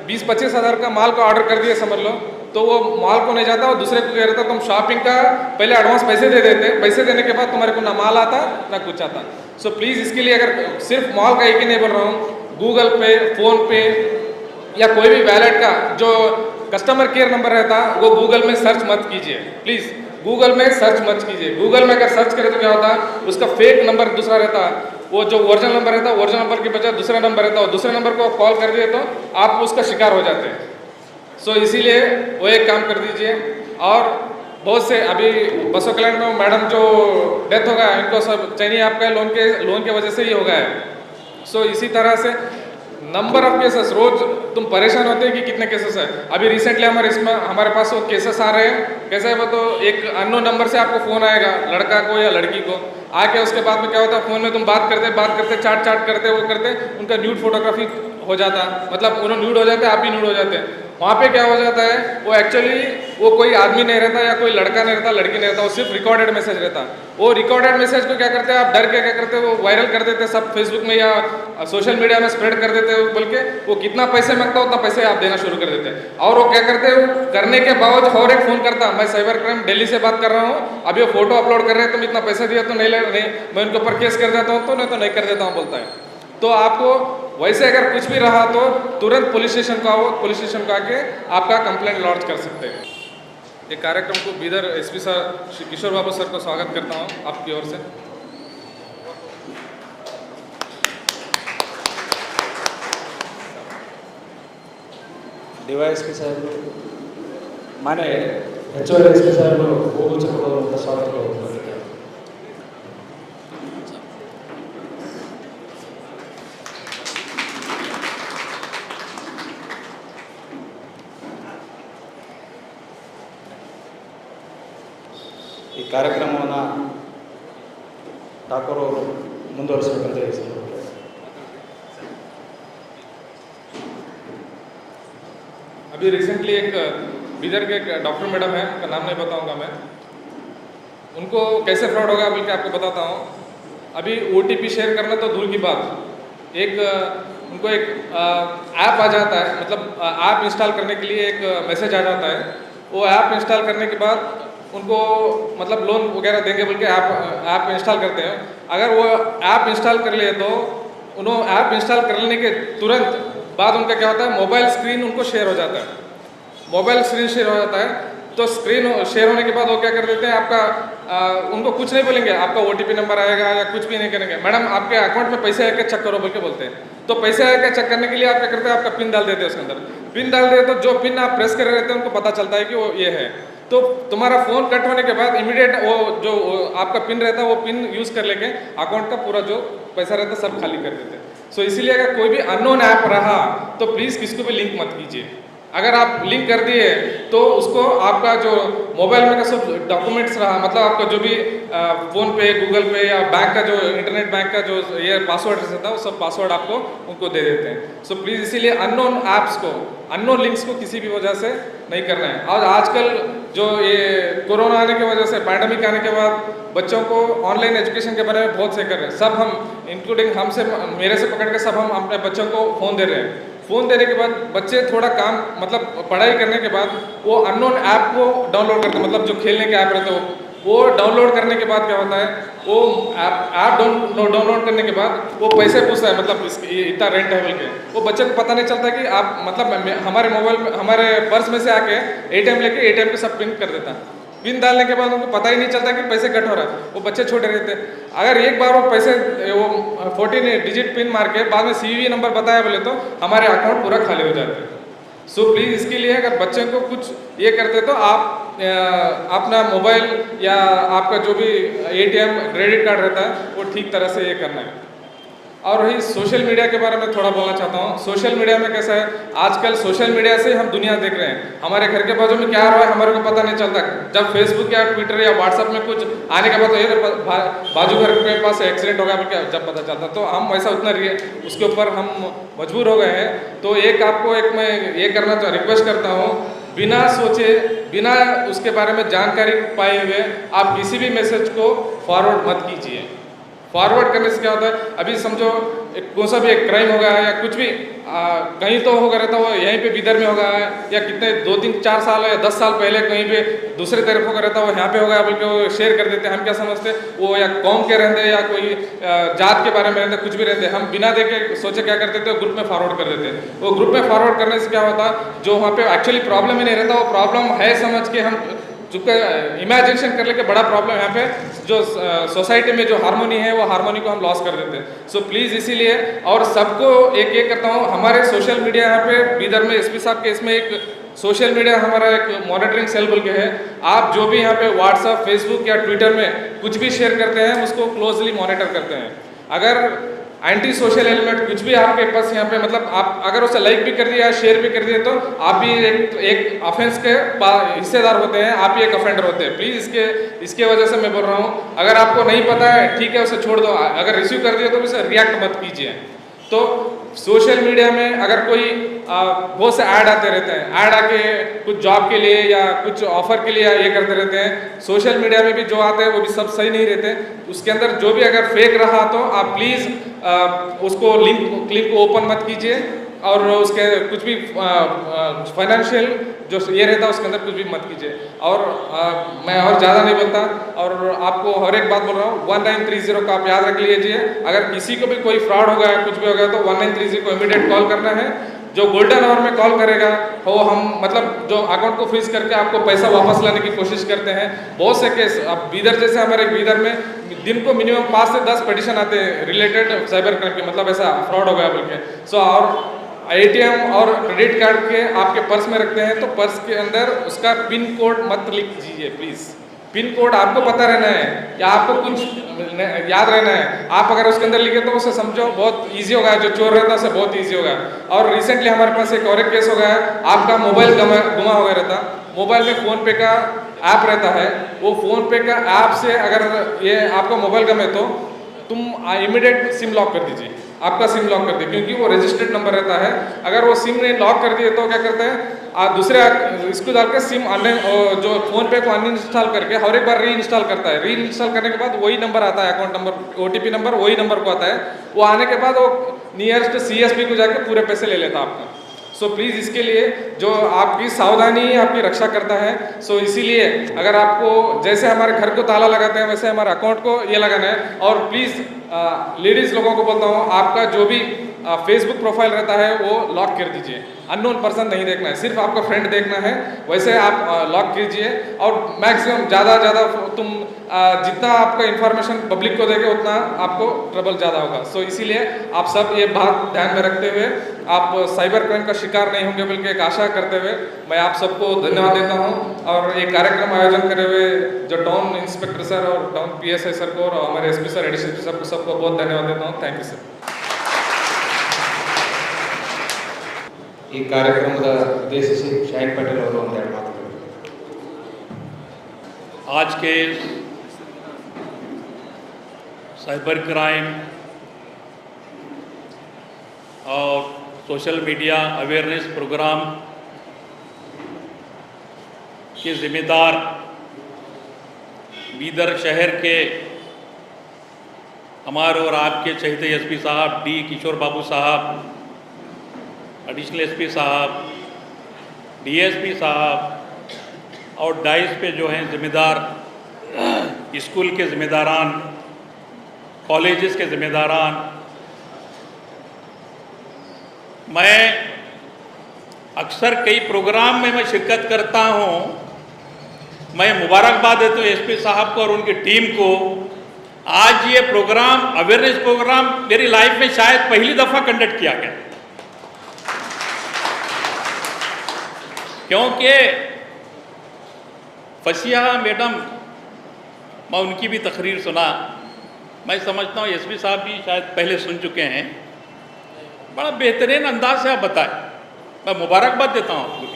20-25 हज़ार का माल को ऑर्डर कर दिए समझ लो, तो वो माल को नहीं जाता, वो दूसरे को कह रहता तुम शॉपिंग का पहले एडवांस पैसे दे देते, पैसे देने के बाद तुम्हारे को ना माल आता ना कुछ आता। सो प्लीज़ इसके लिए अगर सिर्फ मॉल का एक ही नहीं बोल रहा हूँ, गूगल पे, फ़ोन पे या कोई भी वैलेट का जो कस्टमर केयर नंबर रहता वो गूगल में सर्च मत कीजिए, प्लीज़ गूगल में सर्च मत कीजिए। गूगल में अगर सर्च करें तो क्या होता, उसका फेक नंबर दूसरा रहता, वो जो ओरिजिनल नंबर रहता है, ओरिजिनल नंबर के बजाय दूसरा नंबर रहता है, और दूसरे नंबर को कॉल कर दिए तो आप उसका शिकार हो जाते हैं। सो इसीलिए वो एक काम कर दीजिए। और बहुत से अभी बसों कल्याण में मैडम जो डेथ हो गया इनको सब चाहिए आपका लोन के वजह से ही हो गया है। सो इसी तरह से नंबर ऑफ केसेस, रोज तुम परेशान होते हैं कि कितने केसेस है। अभी रिसेंटली हमारे पास वो केसेस आ रहे हैं, कैसे है वो, तो एक अननोन नंबर से आपको फ़ोन आएगा, लड़का को या लड़की को आके, उसके बाद में क्या होता है, फ़ोन में तुम बात करते चाट करते वो करते, उनका न्यूड फोटोग्राफी हो जाता, मतलब उन्होंने न्यूड हो जाते, आप भी न्यूड हो जाते हैं। वहाँ पे क्या हो जाता है, वो एक्चुअली वो कोई आदमी नहीं रहता या कोई लड़का नहीं रहता, लड़की नहीं रहता, वो सिर्फ रिकॉर्डेड मैसेज रहता। वो रिकॉर्डेड मैसेज को क्या करते हैं आप, डर के क्या करते हैं, वो वायरल कर देते हैं, सब फेसबुक में या सोशल मीडिया में स्प्रेड कर देते हैं बोल के, वो कितना पैसे मांगता उतना पैसे आप देना शुरू कर देते हैं। और वो क्या करते हैं, करने के बावजूद और एक फ़ोन करता, मैं साइबर क्राइम दिल्ली से बात कर रहा हूँ, अभी वो फोटो अपलोड कर रहे हैं, तुम इतना पैसा दिया तो नहीं, मैं उनके ऊपर केस कर देता हूँ, तो नहीं कर देता हूँ बोलता है। तो आपको वैसे अगर कुछ भी रहा तो तुरंत पुलिस स्टेशन को आओ, पुलिस स्टेशन को आके आपका कंप्लेंट लॉन्च कर सकते हैं। ये कार्यक्रम को बीदर SP सर श्री किशोर बाबू सर को स्वागत करता हूँ आपकी ओर से। DYSP साहब माने HOD साहब ಹೋಗಲು ಚಕ್ರವರ್ತಿ ಸ್ವಾಗತ ಕೋರುತ್ತೇನೆ। ಈ ಕಾರ್ಯಕ್ರಮವನ್ನು ಠಾಕೂರ್ ಅವರು ಮುಂದುವರಿಸಬೇಕಂತ ಹೇಳಿ अभी रिसेंटली एक बीदर के एक डॉक्टर मैडम है, उनका नाम नहीं बताऊंगा मैं, उनको कैसे फ्रॉड होगा बोल के आपको बताता हूँ। अभी OTP शेयर करना तो दूर की बात, उनको एक ऐप आ जाता है, मतलब ऐप इंस्टॉल करने के लिए एक मैसेज आ जाता है। वो ऐप इंस्टॉल करने के बाद उनको मतलब लोन वगैरह देंगे बोल के ऐप इंस्टॉल करते हैं। अगर वो ऐप इंस्टॉल कर लिए तो उन्होंने ऐप इंस्टॉल कर लेने के तुरंत बाद उनका क्या होता है, मोबाइल स्क्रीन उनको शेयर हो जाता है। मोबाइल स्क्रीन शेयर हो जाता है तो स्क्रीन शेयर होने के बाद वो क्या कर देते हैं, आपका उनको कुछ नहीं बोलेंगे, आपका OTP नंबर आएगा या कुछ भी नहीं करेंगे, मैडम आपके अकाउंट में पैसे आए क्या चेक करो बोल के बोलते हैं। तो पैसे आए क्या चेक करने के लिए आप क्या करते हैं, आपका पिन डाल देते हैं उसके अंदर। पिन डाल देते तो जो पिन आप प्रेस कर रहे थे उनको पता चलता है कि वो ये है। तो तुम्हारा फ़ोन कट होने के बाद इमीडिएट वो जो आपका पिन रहता है वो पिन यूज़ कर लेके अकाउंट का पूरा जो पैसा रहता है सब खाली कर देते हैं। सो इसीलिए अगर कोई भी अननोन ऐप रहा तो प्लीज़ किसको भी लिंक मत कीजिए। अगर आप लिंक कर दिए तो उसको आपका जो मोबाइल में का सब डॉक्यूमेंट्स रहा, मतलब आपका जो भी फ़ोन पे, गूगल पे या बैंक का जो इंटरनेट बैंक का जो ये पासवर्ड रहता है वो सब पासवर्ड आपको उनको दे देते हैं। सो प्लीज़ इसीलिए अननोन ऐप्स को, अननोन लिंक्स को किसी भी वजह से नहीं करना है। और आजकल जो ये कोरोना आने की वजह से, पैंडमिक आने के बाद बच्चों को ऑनलाइन एजुकेशन के बारे में बहुत से कर रहे हैं। सब हम इंक्लूडिंग हमसे, मेरे से पकड़ के सब हम अपने बच्चों को फ़ोन दे रहे हैं। फ़ोन देने के बाद बच्चे थोड़ा काम, मतलब पढ़ाई करने के बाद वो अननोन ऐप को डाउनलोड करते हैं, मतलब जो खेलने के ऐप रहते हैं वो डाउनलोड करने के बाद क्या होता है, वो ऐप डाउनलोड करने के बाद वो पैसे पूछता है, मतलब इतना रेंट है बोल के। वो बच्चे को पता नहीं चलता कि आप, मतलब हमारे मोबाइल में, हमारे पर्स में से आके ATM लेके ATM के सब पिन कर देता है। पिन डालने के बाद उनको पता ही नहीं चलता कि पैसे कट हो रहा है। वो बच्चे छोटे रहते हैं, अगर एक बार वो पैसे वो 14 डिजिट पिन मार के बाद में CVV नंबर बताया बोले तो हमारे अकाउंट पूरा खाली हो जाते हैं। सो प्लीज़ इसके लिए अगर बच्चे को कुछ ये करते तो आप अपना मोबाइल या आपका जो भी ATM क्रेडिट कार्ड रहता है वो ठीक तरह से ये करना है। और वही सोशल मीडिया के बारे में थोड़ा बोलना चाहता हूँ। सोशल मीडिया में कैसा है, आजकल सोशल मीडिया से हम दुनिया देख रहे हैं। हमारे घर के बाजू में क्या हो रहा है हमारे को पता नहीं चलता। जब फेसबुक या ट्विटर या व्हाट्सएप में कुछ आने के बाद तो ये बाजू घर के पास एक्सीडेंट हो गया बोल के जब पता चलता, तो हम वैसा उतना उसके ऊपर हम मजबूर हो गए हैं। तो एक आपको एक मैं ये करना रिक्वेस्ट करता हूँ, बिना सोचे, बिना उसके बारे में जानकारी पाए हुए आप किसी भी मैसेज को फॉरवर्ड मत कीजिए। फॉरवर्ड करने से क्या होता है, अभी समझो कौन सा भी एक क्राइम हो गया है या कुछ भी कहीं तो होगा रहता वो यहीं पे बिदर में हो गया है, या कितने 2, 3, 4 साल या 10 साल पहले कहीं पे दूसरे तरफ होगा रहता वो यहाँ पे हो गया बोल के वो शेयर कर देते हैं। हम क्या समझते वो या कौम के रहते या कोई जात के बारे में रहते, कुछ भी रहते, हम बिना देखे सोचे क्या करते थे ग्रुप में फॉरवर्ड कर देते हैं। वो ग्रुप में फॉरवर्ड करने से क्या होता, जो वहाँ पे एक्चुअली प्रॉब्लम ही नहीं रहता, वो प्रॉब्लम है समझ के हम चूँकि इमेजिनेशन कर लेके बड़ा प्रॉब्लम यहाँ पे जो सोसाइटी में जो हार्मोनी है वो हार्मोनी को हम लॉस कर देते हैं। सो प्लीज़ इसीलिए, और सबको एक करता हूँ, हमारे सोशल मीडिया यहाँ पे बीदर में SP साहब के इसमें एक सोशल मीडिया हमारा एक मॉनिटरिंग सेल बोल के है। आप जो भी यहाँ पे व्हाट्सअप, फेसबुक या ट्विटर में कुछ भी शेयर करते हैं उसको क्लोजली मॉनिटर करते हैं। अगर एंटी सोशल एलिमेंट कुछ भी आपके पास यहाँ पे, मतलब आप अगर उसे लाइक भी कर दिया, शेयर भी कर दिए, तो आप भी एक ऑफेंस के हिस्सेदार होते हैं, आप भी एक ऑफेंडर होते हैं। प्लीज़ इसके वजह से मैं बोल रहा हूँ, अगर आपको नहीं पता है ठीक है उसे छोड़ दो, अगर रिसीव कर दिया तो उसे रिएक्ट मत कीजिए। तो सोशल मीडिया में अगर कोई बहुत से ऐड आते रहते हैं, ऐड आके कुछ जॉब के लिए या कुछ ऑफर के लिए ये करते रहते हैं। सोशल मीडिया में भी जो आते हैं वो भी सब सही नहीं रहते, उसके अंदर जो भी अगर फेक रहा तो आप प्लीज़ उसको लिंक को ओपन मत कीजिए, और उसके कुछ भी फाइनेंशियल जो ये रहता है उसके अंदर कुछ भी मत कीजिए। और मैं और ज़्यादा नहीं बोलता, और आपको हर एक बात बोल रहा हूँ, 1930 का आप याद रख लीजिए। अगर किसी को भी कोई फ्रॉड हो गया, कुछ भी हो गया, तो 1930 को इमीडिएट कॉल करना है। जो गोल्डन आवर में कॉल करेगा वो हम, मतलब जो अकाउंट को फ्रीज करके आपको पैसा वापस लाने की कोशिश करते हैं। बहुत से केस, अब बीदर जैसे हमारे बीदर में दिन को मिनिमम 5 से 10 पिटीशन आते हैं रिलेटेड साइबर क्राइम के, मतलब ऐसा फ्रॉड हो गया बोल के। सो और ATM और क्रेडिट कार्ड के आपके पर्स में रखते हैं तो पर्स के अंदर उसका पिन कोड मत लिख दीजिए प्लीज़। पिन कोड आपको पता रहना है या आपको कुछ याद रहना है। आप अगर उसके अंदर लिखे तो उसे समझो बहुत इजी होगा, जो चोर रहता है उसे बहुत इजी होगा। और रिसेंटली हमारे पास एक और एक केस हो गया है, आपका मोबाइल गुमा हो गया रहता, मोबाइल में फ़ोनपे का ऐप रहता है, वो फ़ोनपे का ऐप से अगर ये आपका मोबाइल गमे तो तुम इमीडिएट सिम लॉक कर दीजिए, आपका सिम लॉक कर दिए, क्योंकि वो रजिस्टर्ड नंबर रहता है। अगर वो सिम ने लॉक कर दिए तो क्या करते हैं, दूसरे इसको डाल के सिम जो फ़ोनपे को अनइंस्टॉल करके हर एक बार री इंस्टॉल करता है। री इंस्टॉल करने के बाद वही नंबर आता है, अकाउंट नंबर, OTP नंबर वही नंबर को आता है। वो आने के बाद वो नियरेस्ट CSP को जाके पूरे पैसे ले लेता आपका। सो प्लीज़ इसके लिए जो आपकी सावधानी आपकी रक्षा करता है। सो इसीलिए अगर आपको जैसे हमारे घर को ताला लगाते हैं वैसे हमारे अकाउंट को ये लगाना है। और प्लीज़ लेडीज़ लोगों को बोलता हूँ, आपका जो भी फेसबुक प्रोफाइल रहता है वो लॉक कर दीजिए। अननोन पर्सन नहीं देखना है, सिर्फ आपका फ्रेंड देखना है, वैसे आप लॉक कीजिए। और मैक्सिमम ज़्यादा तुम जितना आपका इन्फॉर्मेशन पब्लिक को देंगे उतना आपको ट्रबल ज़्यादा होगा। सो इसीलिए आप सब ये बात ध्यान में रखते हुए आप साइबर क्राइम का शिकार नहीं होंगे, बल्कि एक आशा करते हुए मैं आप सबको धन्यवाद देता हूँ। और ये कार्यक्रम आयोजन करे हुए जो टाउन इंस्पेक्टर सर और टाउन PSI सर को और हमारे SP सर, ADC सर को सबको बहुत धन्यवाद देता हूँ। Thank you sir. ಈ ಕಾರ್ಯಕ್ರಮದ ಉದ್ದೇಶಿಸಿ ಶಾಹಿನ್ ಪಟೇಲ್ ಅವರು ಒಂದೆರಡು ಮಾತುಗಳು. आज के साइबर क्राइम और सोशल मीडिया अवेयरनेस प्रोग्राम के ज़िम्मेदार बीदर शहर के हमारे और आपके चहेते SP साहब D किशोर बाबू साहब, एडिशनल SP साहब, DSP साहब और डाइस पे जो हैं ज़िम्मेदार स्कूल के ज़िम्मेदारान, कॉलेजेस के ज़िम्मेदारान, मैं अक्सर कई प्रोग्राम में मैं शिरकत करता हूँ। मैं मुबारकबाद देता हूँ SP साहब को और उनकी टीम को। आज ये प्रोग्राम, अवेयरनेस प्रोग्राम मेरी लाइफ में शायद पहली दफ़ा कंडक्ट किया गया, क्योंकि फसिया मैडम, मैं उनकी भी तकरीर सुना, मैं समझता हूँ SP साहब भी शायद पहले सुन चुके हैं। बड़ा बेहतरीन अंदाज से आप बताएं, मैं मुबारकबाद देता हूँ आपको।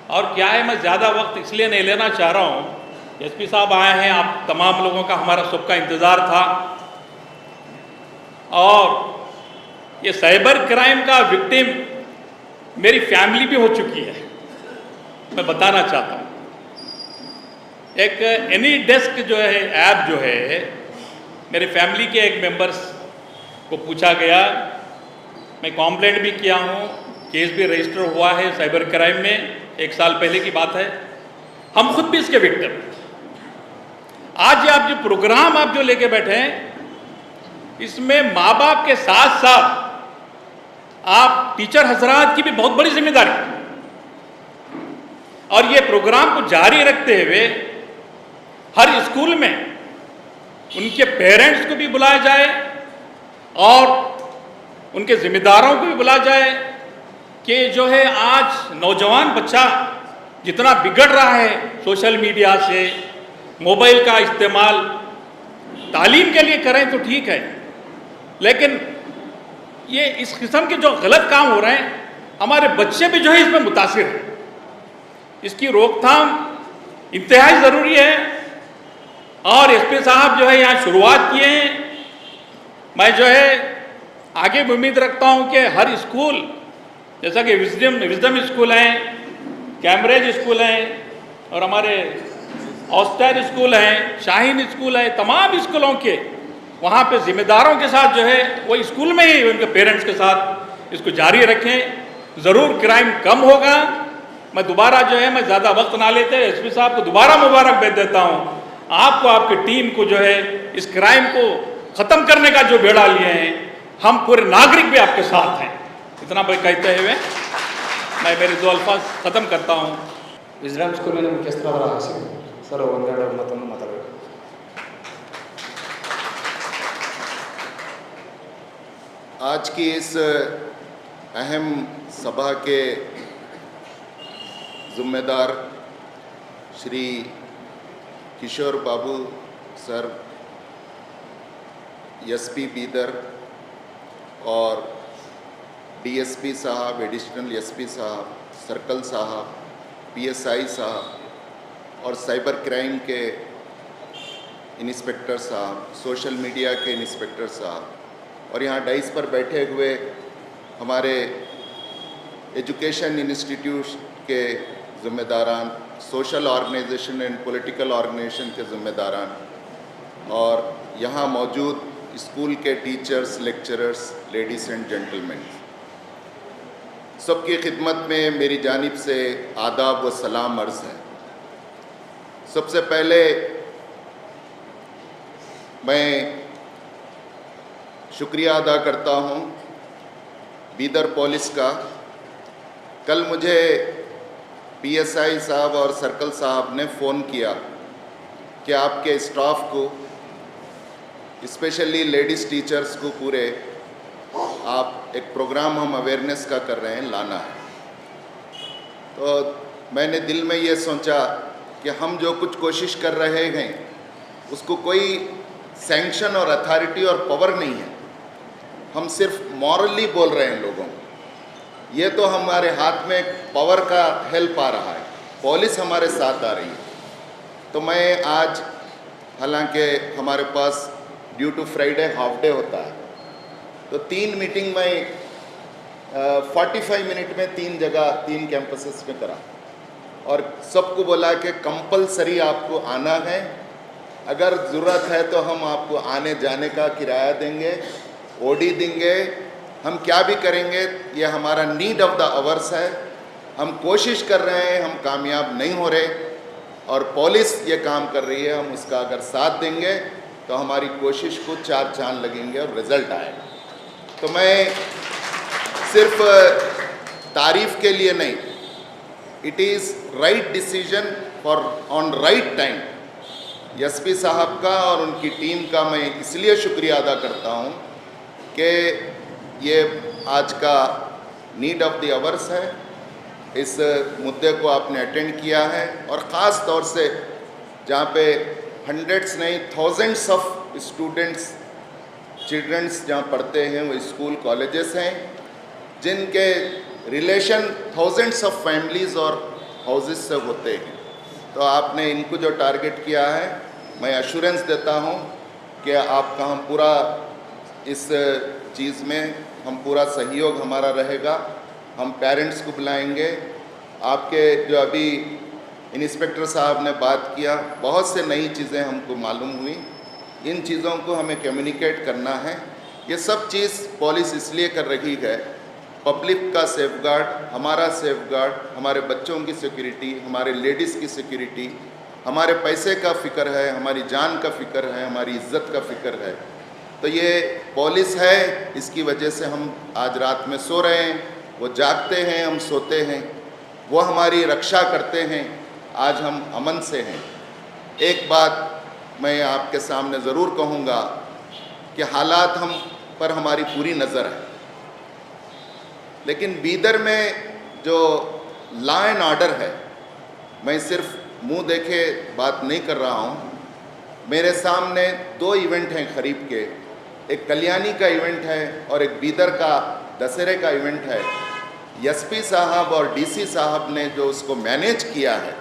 और क्या है, मैं ज़्यादा वक्त इसलिए नहीं लेना चाह रहा हूँ, SP साहब आए हैं, आप तमाम लोगों का हमारा सबका इंतज़ार था। और ये साइबर क्राइम का विक्टिम मेरी फैमिली भी हो चुकी है, मैं बताना चाहता हूँ। एक एनी डेस्क जो है ऐप जो है, मेरे फैमिली के एक मेंबर्स को पूछा गया, मैं कंप्लेंट भी किया हूँ, केस भी रजिस्टर हुआ है साइबर क्राइम में, 1 साल पहले की बात है। हम खुद भी इसके विक्टिम। आज ये आप जो प्रोग्राम आप जो लेके बैठे हैं, इसमें माँ बाप के साथ साथ आप टीचर हजरात की भी बहुत बड़ी जिम्मेदारी, और ये प्रोग्राम को जारी रखते हुए हर स्कूल में उनके पेरेंट्स को भी बुलाया जाए और उनके जिम्मेदारों को भी बुलाया जाए कि जो है आज नौजवान बच्चा जितना बिगड़ रहा है सोशल मीडिया से, मोबाइल का इस्तेमाल तालीम के लिए करें तो ठीक है, लेकिन ये इस किस्म के जो गलत काम हो रहे हैं, हमारे बच्चे भी जो है इसमें मुतासिर हैं। इसकी रोकथाम इंतहाई ज़रूरी है। और SP साहब जो है यहाँ शुरुआत किए हैं। मैं जो है आगे भी उम्मीद रखता हूँ कि हर स्कूल, जैसा कि विजडम स्कूल हैं, कैम्ब्रिज स्कूल हैं और हमारे ऑस्टर स्कूल हैं, शाहीन स्कूल है, तमाम स्कूलों के वहाँ पे जिम्मेदारों के साथ जो है वो स्कूल में ही उनके पेरेंट्स के साथ इसको जारी रखें। ज़रूर क्राइम कम होगा। मैं दोबारा जो है, मैं ज़्यादा वक्त ना लेते SP साहब को दोबारा मुबारकबाद देता हूँ। आपको, आपकी टीम को जो है इस क्राइम को ख़त्म करने का जो बेड़ा लिए हैं, हम पूरे नागरिक भी आपके साथ हैं। इतना कहते हुए मैं मेरे 2 अल्फाज ख़त्म करता हूँ। ವಿಜ್ಡಮ್ ಸ್ಕೂಲಿನ ಮುಖ್ಯಸ್ಥರಾದ ಆಸಿಫ್ ಸರ್ ಒಂದೆರಡು ಮಾತನ್ನು ಮಾತಾಡಬೇಕು. आज की इस अहम सभा के ज़िम्मेदार श्री किशोर बाबू सर, SP बीदर और DSP साहब, एडिशनल SP साहब, सर्कल साहब, PSI साहब और साइबर क्राइम के इंस्पेक्टर साहब, सोशल मीडिया के इंस्पेक्टर साहब और यहाँ डाइस पर बैठे हुए हमारे एजुकेशन इंस्टीट्यूट के ज़िम्मेदारान, social organisation and political organisation के ज़िम्मेदारान और यहाँ मौजूद स्कूल के teachers, lecturers, ladies and gentleman, सबकी खिदमत में मेरी जानिब से आदाब व सलाम अर्ज़ है। सबसे पहले मैं शुक्रिया अदा करता हूँ बीदर पुलिस का। कल मुझे पीएसआई साहब और सर्कल साहब ने फ़ोन किया कि आपके स्टाफ को, स्पेशली लेडीज़ टीचर्स को पूरे आप एक प्रोग्राम हम अवेयरनेस का कर रहे हैं, लाना है। तो मैंने दिल में ये सोचा कि हम जो कुछ कोशिश कर रहे हैं उसको कोई सैंक्शन और अथॉरिटी और पावर नहीं है, हम सिर्फ मॉरली बोल रहे हैं लोगों को। ये तो हमारे हाथ में पावर का हेल्प आ रहा है, पुलिस हमारे साथ आ रही है। तो मैं आज, हालांकि हमारे पास due to Friday half day होता है, तो 3 मीटिंग में 45 मिनट में 3 जगह 3 कैंपसेस में करा और सबको बोला कि कंपलसरी आपको आना है, अगर ज़रूरत है तो हम आपको आने जाने का किराया देंगे, ओडी देंगे, हम क्या भी करेंगे, ये हमारा नीड ऑफ द आवर्स है। हम कोशिश कर रहे हैं, हम कामयाब नहीं हो रहे और पुलिस ये काम कर रही है, हम उसका अगर साथ देंगे तो हमारी कोशिश को 4 चांद लगेंगे और रिज़ल्ट आएगा। तो मैं सिर्फ तारीफ़ के लिए नहीं, it is right decision for on right time. SP साहब का और उनकी टीम का मैं इसलिए शुक्रिया अदा करता हूँ कि ये आज का नीड ऑफ द आवर्स है, इस मुद्दे को आपने अटेंड किया है और ख़ास तौर से जहाँ पे हंड्रेड्स नहीं थाउजेंड्स ऑफ स्टूडेंट्स, चिल्ड्रंस जहाँ पढ़ते हैं वो स्कूल कॉलेजेस हैं, जिनके रिलेशन थाउजेंड्स ऑफ फैमिलीज़ और हाउसेस से होते हैं। तो आपने इनको जो टारगेट किया है, मैं अश्योरेंस देता हूँ कि आपका हम पूरा इस चीज़ में हम पूरा सहयोग हमारा रहेगा। हम पेरेंट्स को बुलाएंगे। आपके जो अभी इंस्पेक्टर साहब ने बात किया, बहुत से नई चीज़ें हमको मालूम हुई, इन चीज़ों को हमें कम्युनिकेट करना है। ये सब चीज़ पुलिस इसलिए कर रही है, पब्लिक का सेफगार्ड, हमारा सेफगार्ड, हमारे बच्चों की सिक्योरिटी, हमारे लेडीज़ की सिक्योरिटी, हमारे पैसे का फ़िक्र है, हमारी जान का फ़िक्र है, हमारी इज़्ज़त का फ़िक्र है। तो ये पुलिस है, इसकी वजह से हम आज रात में सो रहे हैं, वो जागते हैं, हम सोते हैं, वो हमारी रक्षा करते हैं, आज हम अमन से हैं। एक बात मैं आपके सामने ज़रूर कहूँगा कि हालात हम पर हमारी पूरी नज़र है, लेकिन बीदर में जो लॉ एंड ऑर्डर है, मैं सिर्फ मुंह देखे बात नहीं कर रहा हूँ। मेरे सामने 2 इवेंट हैं खरीफ के, एक कल्याणी का इवेंट है और एक बीदर का दशहरे का इवेंट है। एसपी साहब और डीसी साहब ने जो उसको मैनेज किया है,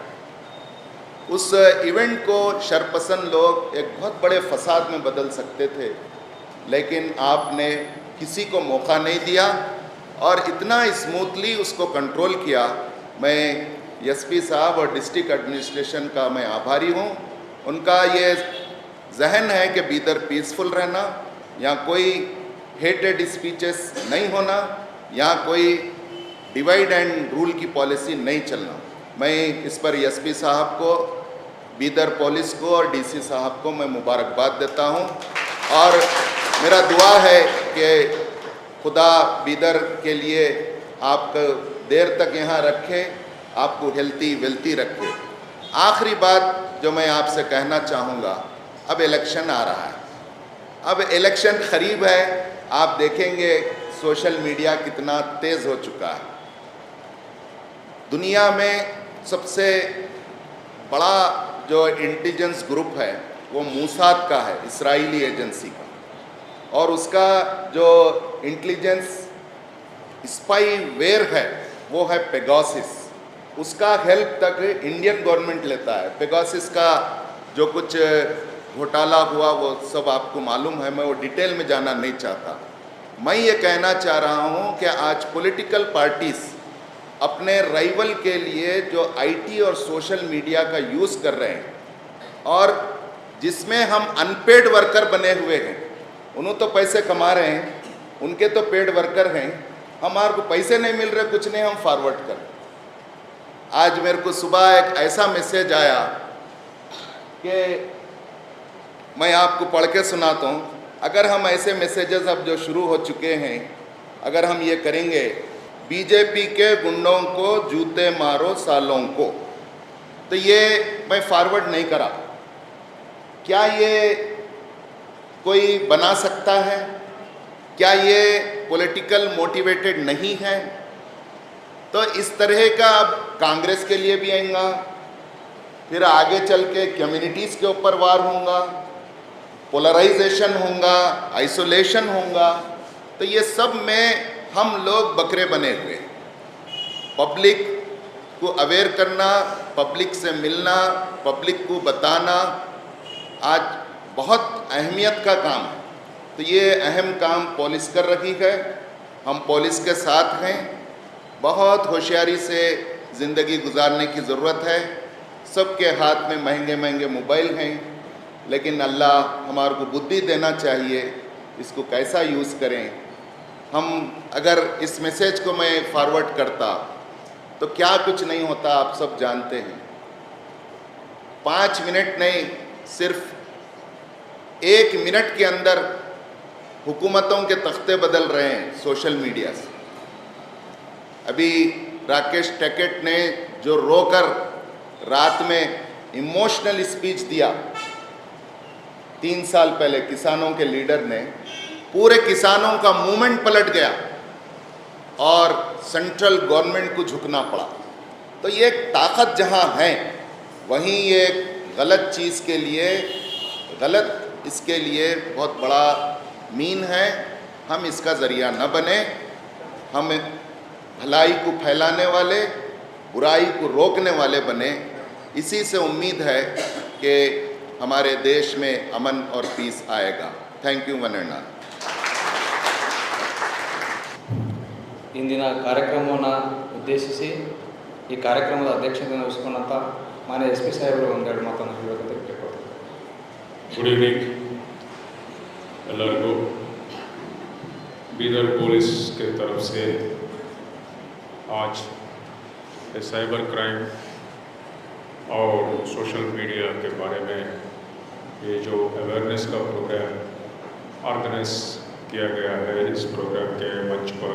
उस इवेंट को शरपसंद लोग एक बहुत बड़े फसाद में बदल सकते थे, लेकिन आपने किसी को मौका नहीं दिया और इतना स्मूथली उसको कंट्रोल किया। मैं एसपी साहब और डिस्ट्रिक्ट एडमिनिस्ट्रेशन का मैं आभारी हूँ। उनका ये जहन है कि बीदर पीसफुल रहना, यहाँ कोई हेटेड स्पीचेस नहीं होना, यहाँ कोई डिवाइड एंड रूल की पॉलिसी नहीं चलना। मैं इस पर एसपी साहब को, बीदर पुलिस को और डीसी साहब को मैं मुबारकबाद देता हूँ और मेरा दुआ है कि खुदा बीदर के लिए आपको देर तक यहाँ रखे, आपको हेल्थी वेल्थी रखे। आखिरी बात जो मैं आपसे कहना चाहूँगा, अब इलेक्शन आ रहा है, अब इलेक्शन करीब है। आप देखेंगे सोशल मीडिया कितना तेज़ हो चुका है। दुनिया में सबसे बड़ा जो इंटेलिजेंस ग्रुप है वो मूसाद का है, इस्राइली एजेंसी का, और उसका जो इंटेलिजेंस स्पाईवेयर है वो है पेगासस। उसका हेल्प तक इंडियन गवर्नमेंट लेता है। पेगासस का जो कुछ घोटाला हुआ वो सब आपको मालूम है, मैं वो डिटेल में जाना नहीं चाहता। मैं ये कहना चाह रहा हूँ कि आज पॉलिटिकल पार्टीज़ अपने राइवल के लिए जो आईटी और सोशल मीडिया का यूज़ कर रहे हैं, और जिसमें हम अनपेड वर्कर बने हुए हैं, उन्होंने तो पैसे कमा रहे हैं, उनके तो पेड वर्कर हैं, हमारे को पैसे नहीं मिल रहे, कुछ नहीं हम फॉरवर्ड कर। आज मेरे को सुबह एक ऐसा मैसेज आया कि मैं आपको पढ़ के सुनाता हूँ। अगर हम ऐसे मैसेजेस अब जो शुरू हो चुके हैं, अगर हम ये करेंगे, बीजेपी के गुंडों को जूते मारो सालों को, तो ये मैं फॉरवर्ड नहीं करा। क्या ये कोई बना सकता है? क्या ये पॉलिटिकल मोटिवेटेड नहीं है? तो इस तरह का अब कांग्रेस के लिए भी आएगा, फिर आगे चल के कम्युनिटीज़ के ऊपर वार होगा, पोलराइजेशन होगा, आइसोलेशन होगा। तो ये सब में हम लोग बकरे बने हुए। पब्लिक को अवेयर करना, पब्लिक से मिलना, पब्लिक को बताना आज बहुत अहमियत का काम है। तो ये अहम काम पुलिस कर रही है, हम पुलिस के साथ हैं। बहुत होशियारी से ज़िंदगी गुजारने की ज़रूरत है। सबके हाथ में महंगे महंगे मोबाइल हैं, लेकिन अल्लाह हमारे को बुद्धि देना चाहिए, इसको कैसा यूज़ करें। हम अगर इस मैसेज को मैं फॉरवर्ड करता तो क्या कुछ नहीं होता, आप सब जानते हैं। 5 मिनट नहीं, सिर्फ 1 मिनट के अंदर हुकूमतों के तख्ते बदल रहे हैं सोशल मीडिया से। अभी राकेश टिकैत ने जो रोकर रात में इमोशनल स्पीच दिया 3 साल पहले, किसानों के लीडर ने, पूरे किसानों का मूवमेंट पलट गया और सेंट्रल गवर्नमेंट को झुकना पड़ा। तो ये ताकत जहाँ है, वहीं ये गलत चीज़ के लिए, गलत इसके लिए बहुत बड़ा मीन है। हम इसका ज़रिया न बने, हम भलाई को फैलाने वाले, बुराई को रोकने वाले बने। इसी से उम्मीद है कि हमारे देश में अमन और पीस आएगा। Thank you one and all. ಇಂದಿನ ಕಾರ್ಯಕ್ರಮವನ್ನು ಉದ್ದೇಶಿಸಿ ಈ ಕಾರ್ಯಕ್ರಮದ ಅಧ್ಯಕ್ಷತೆಯನ್ನು ವಹಿಸಿಕೊಂಡಂಥ ಮಾನ್ಯ SP ಸಾಹೇಬರು ಒಂದೆರಡು ಮಾತನ್ನು ಹೇಳಬೇಕಂತ ಕೇಳ್ಕೊಳ್ತೀನಿ. गुड इवनिंग ಎಲ್ಲರಿಗೂ. बीदर पुलिस के तरफ से आज साइबर क्राइम और सोशल मीडिया के बारे में ये जो अवेयरनेस का प्रोग्राम ऑर्गेनाइज किया गया है, इस प्रोग्राम के मंच पर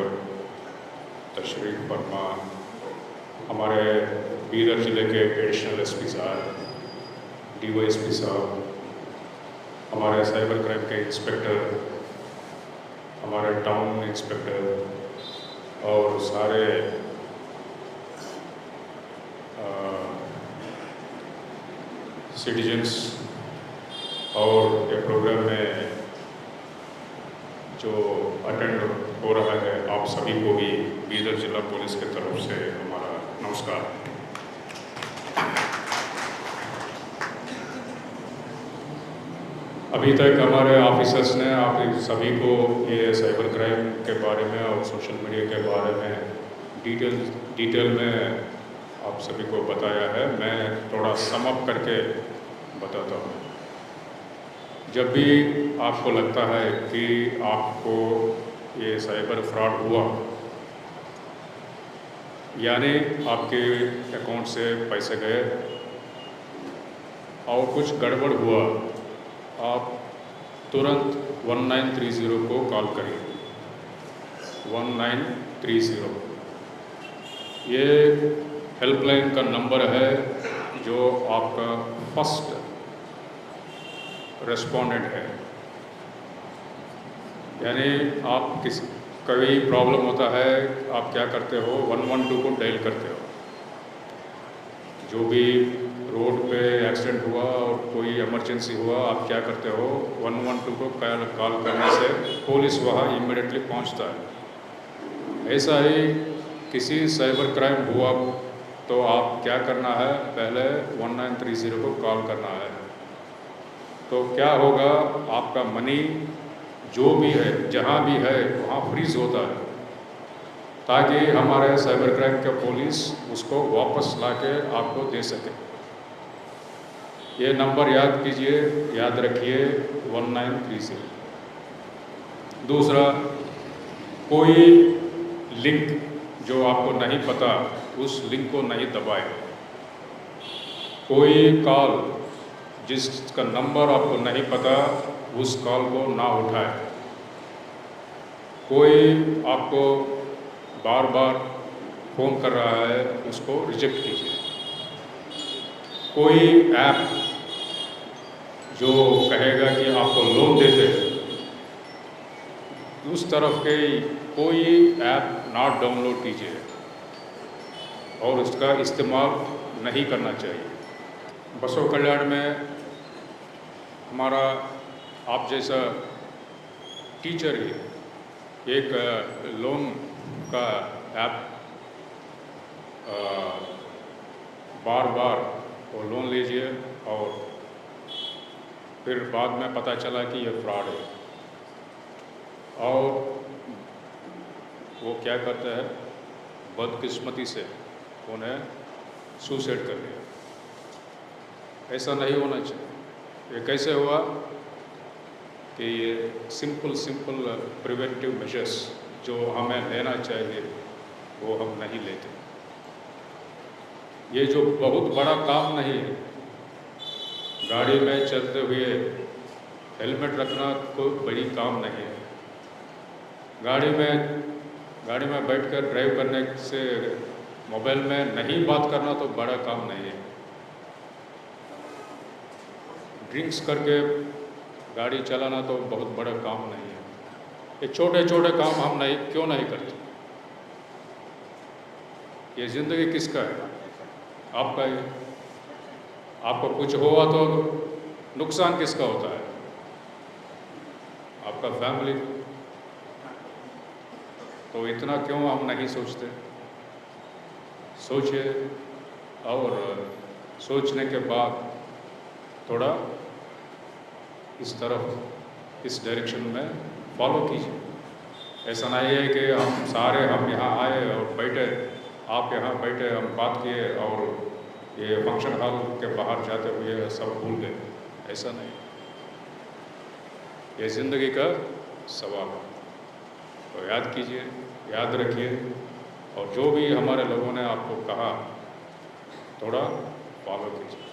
तशरीफ फरमा हमारे बीदर ज़िले के एडिशनल SP साहब, DYSP साहब, हमारे साइबर क्राइम के इंस्पेक्टर, हमारे टाउन इंस्पेक्टर और सारे सिटीजन्स, और ये प्रोग्राम में जो अटेंड हो रहा है, आप सभी को भी बीदर जिला पुलिस की तरफ से हमारा नमस्कार। अभी तक हमारे ऑफिसर्स ने आप सभी को ये साइबर क्राइम के बारे में और सोशल मीडिया के बारे में डिटेल में आप सभी को बताया है। मैं थोड़ा सम अप करके बताता हूँ। जब भी आपको लगता है कि आपको ये साइबर फ्रॉड हुआ, यानी आपके अकाउंट से पैसे गए और कुछ गड़बड़ हुआ, आप तुरंत 1930 को कॉल करिए। 1930 ये हेल्पलाइन का नंबर है जो आपका फर्स्ट रेस्पोंडेंट है। यानी आप कभी प्रॉब्लम होता है, आप क्या करते हो, 112 को डायल करते हो। जो भी रोड पे एक्सीडेंट हुआ और कोई इमरजेंसी हुआ, आप क्या करते हो, 112 को कॉल करने से पुलिस वहाँ इमीडिएटली पहुँचता है। ऐसा ही किसी साइबर क्राइम हुआ तो आप क्या करना है, पहले 1930 को कॉल करना है। तो क्या होगा, आपका मनी जो भी है, जहाँ भी है, वहाँ फ्रीज होता है, ताकि हमारे साइबर क्राइम के पुलिस उसको वापस लाके आपको दे सके। ये नंबर याद कीजिए, याद रखिए, 1930। दूसरा, कोई लिंक जो आपको नहीं पता, उस लिंक को नहीं दबाए। कोई कॉल जिसका नंबर आपको नहीं पता, उस कॉल को ना उठाए। कोई आपको बार बार फ़ोन कर रहा है, उसको रिजेक्ट कीजिए। कोई ऐप जो कहेगा कि आपको लोन देते हैं, उस तरफ के कोई ऐप ना डाउनलोड कीजिए और उसका इस्तेमाल नहीं करना चाहिए। बसव कल्याण में हमारा आप जैसा टीचर ही एक लोन का ऐप बार बार वो लोन लीजिए और फिर बाद में पता चला कि ये फ्रॉड है, और वो क्या करता है, बदकिस्मती से उन्हें सुसाइड कर लिया। ऐसा नहीं होना चाहिए। ये कैसे हुआ कि ये सिंपल प्रिवेंटिव मेजर्स जो हमें लेना चाहिए वो हम नहीं लेते। ये जो बहुत बड़ा काम नहीं है, गाड़ी में चलते हुए हेलमेट रखना कोई बड़ी काम नहीं है। गाड़ी में बैठकर ड्राइव करने से मोबाइल में नहीं बात करना तो बड़ा काम नहीं है। ड्रिंक्स करके गाड़ी चलाना तो बहुत बड़ा काम नहीं है। ये छोटे छोटे काम हम क्यों नहीं करते? ये ज़िंदगी किसका है? आपका ही। आपको कुछ हुआ तो नुकसान किसका होता है? आपका फैमिली। तो इतना क्यों हम नहीं सोचते? सोचिए और सोचने के बाद थोड़ा इस तरफ, इस डायरेक्शन में फॉलो कीजिए। ऐसा नहीं है कि हम यहाँ आए और बैठे, आप यहाँ बैठे, हम बात किए और ये फंक्शन हॉल के बाहर जाते हुए सब भूल गए। ऐसा नहीं, ये ज़िंदगी का सवाल है। तो याद कीजिए, याद रखिए, और जो भी हमारे लोगों ने आपको कहा थोड़ा फॉलो कीजिए।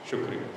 शुक्रिया।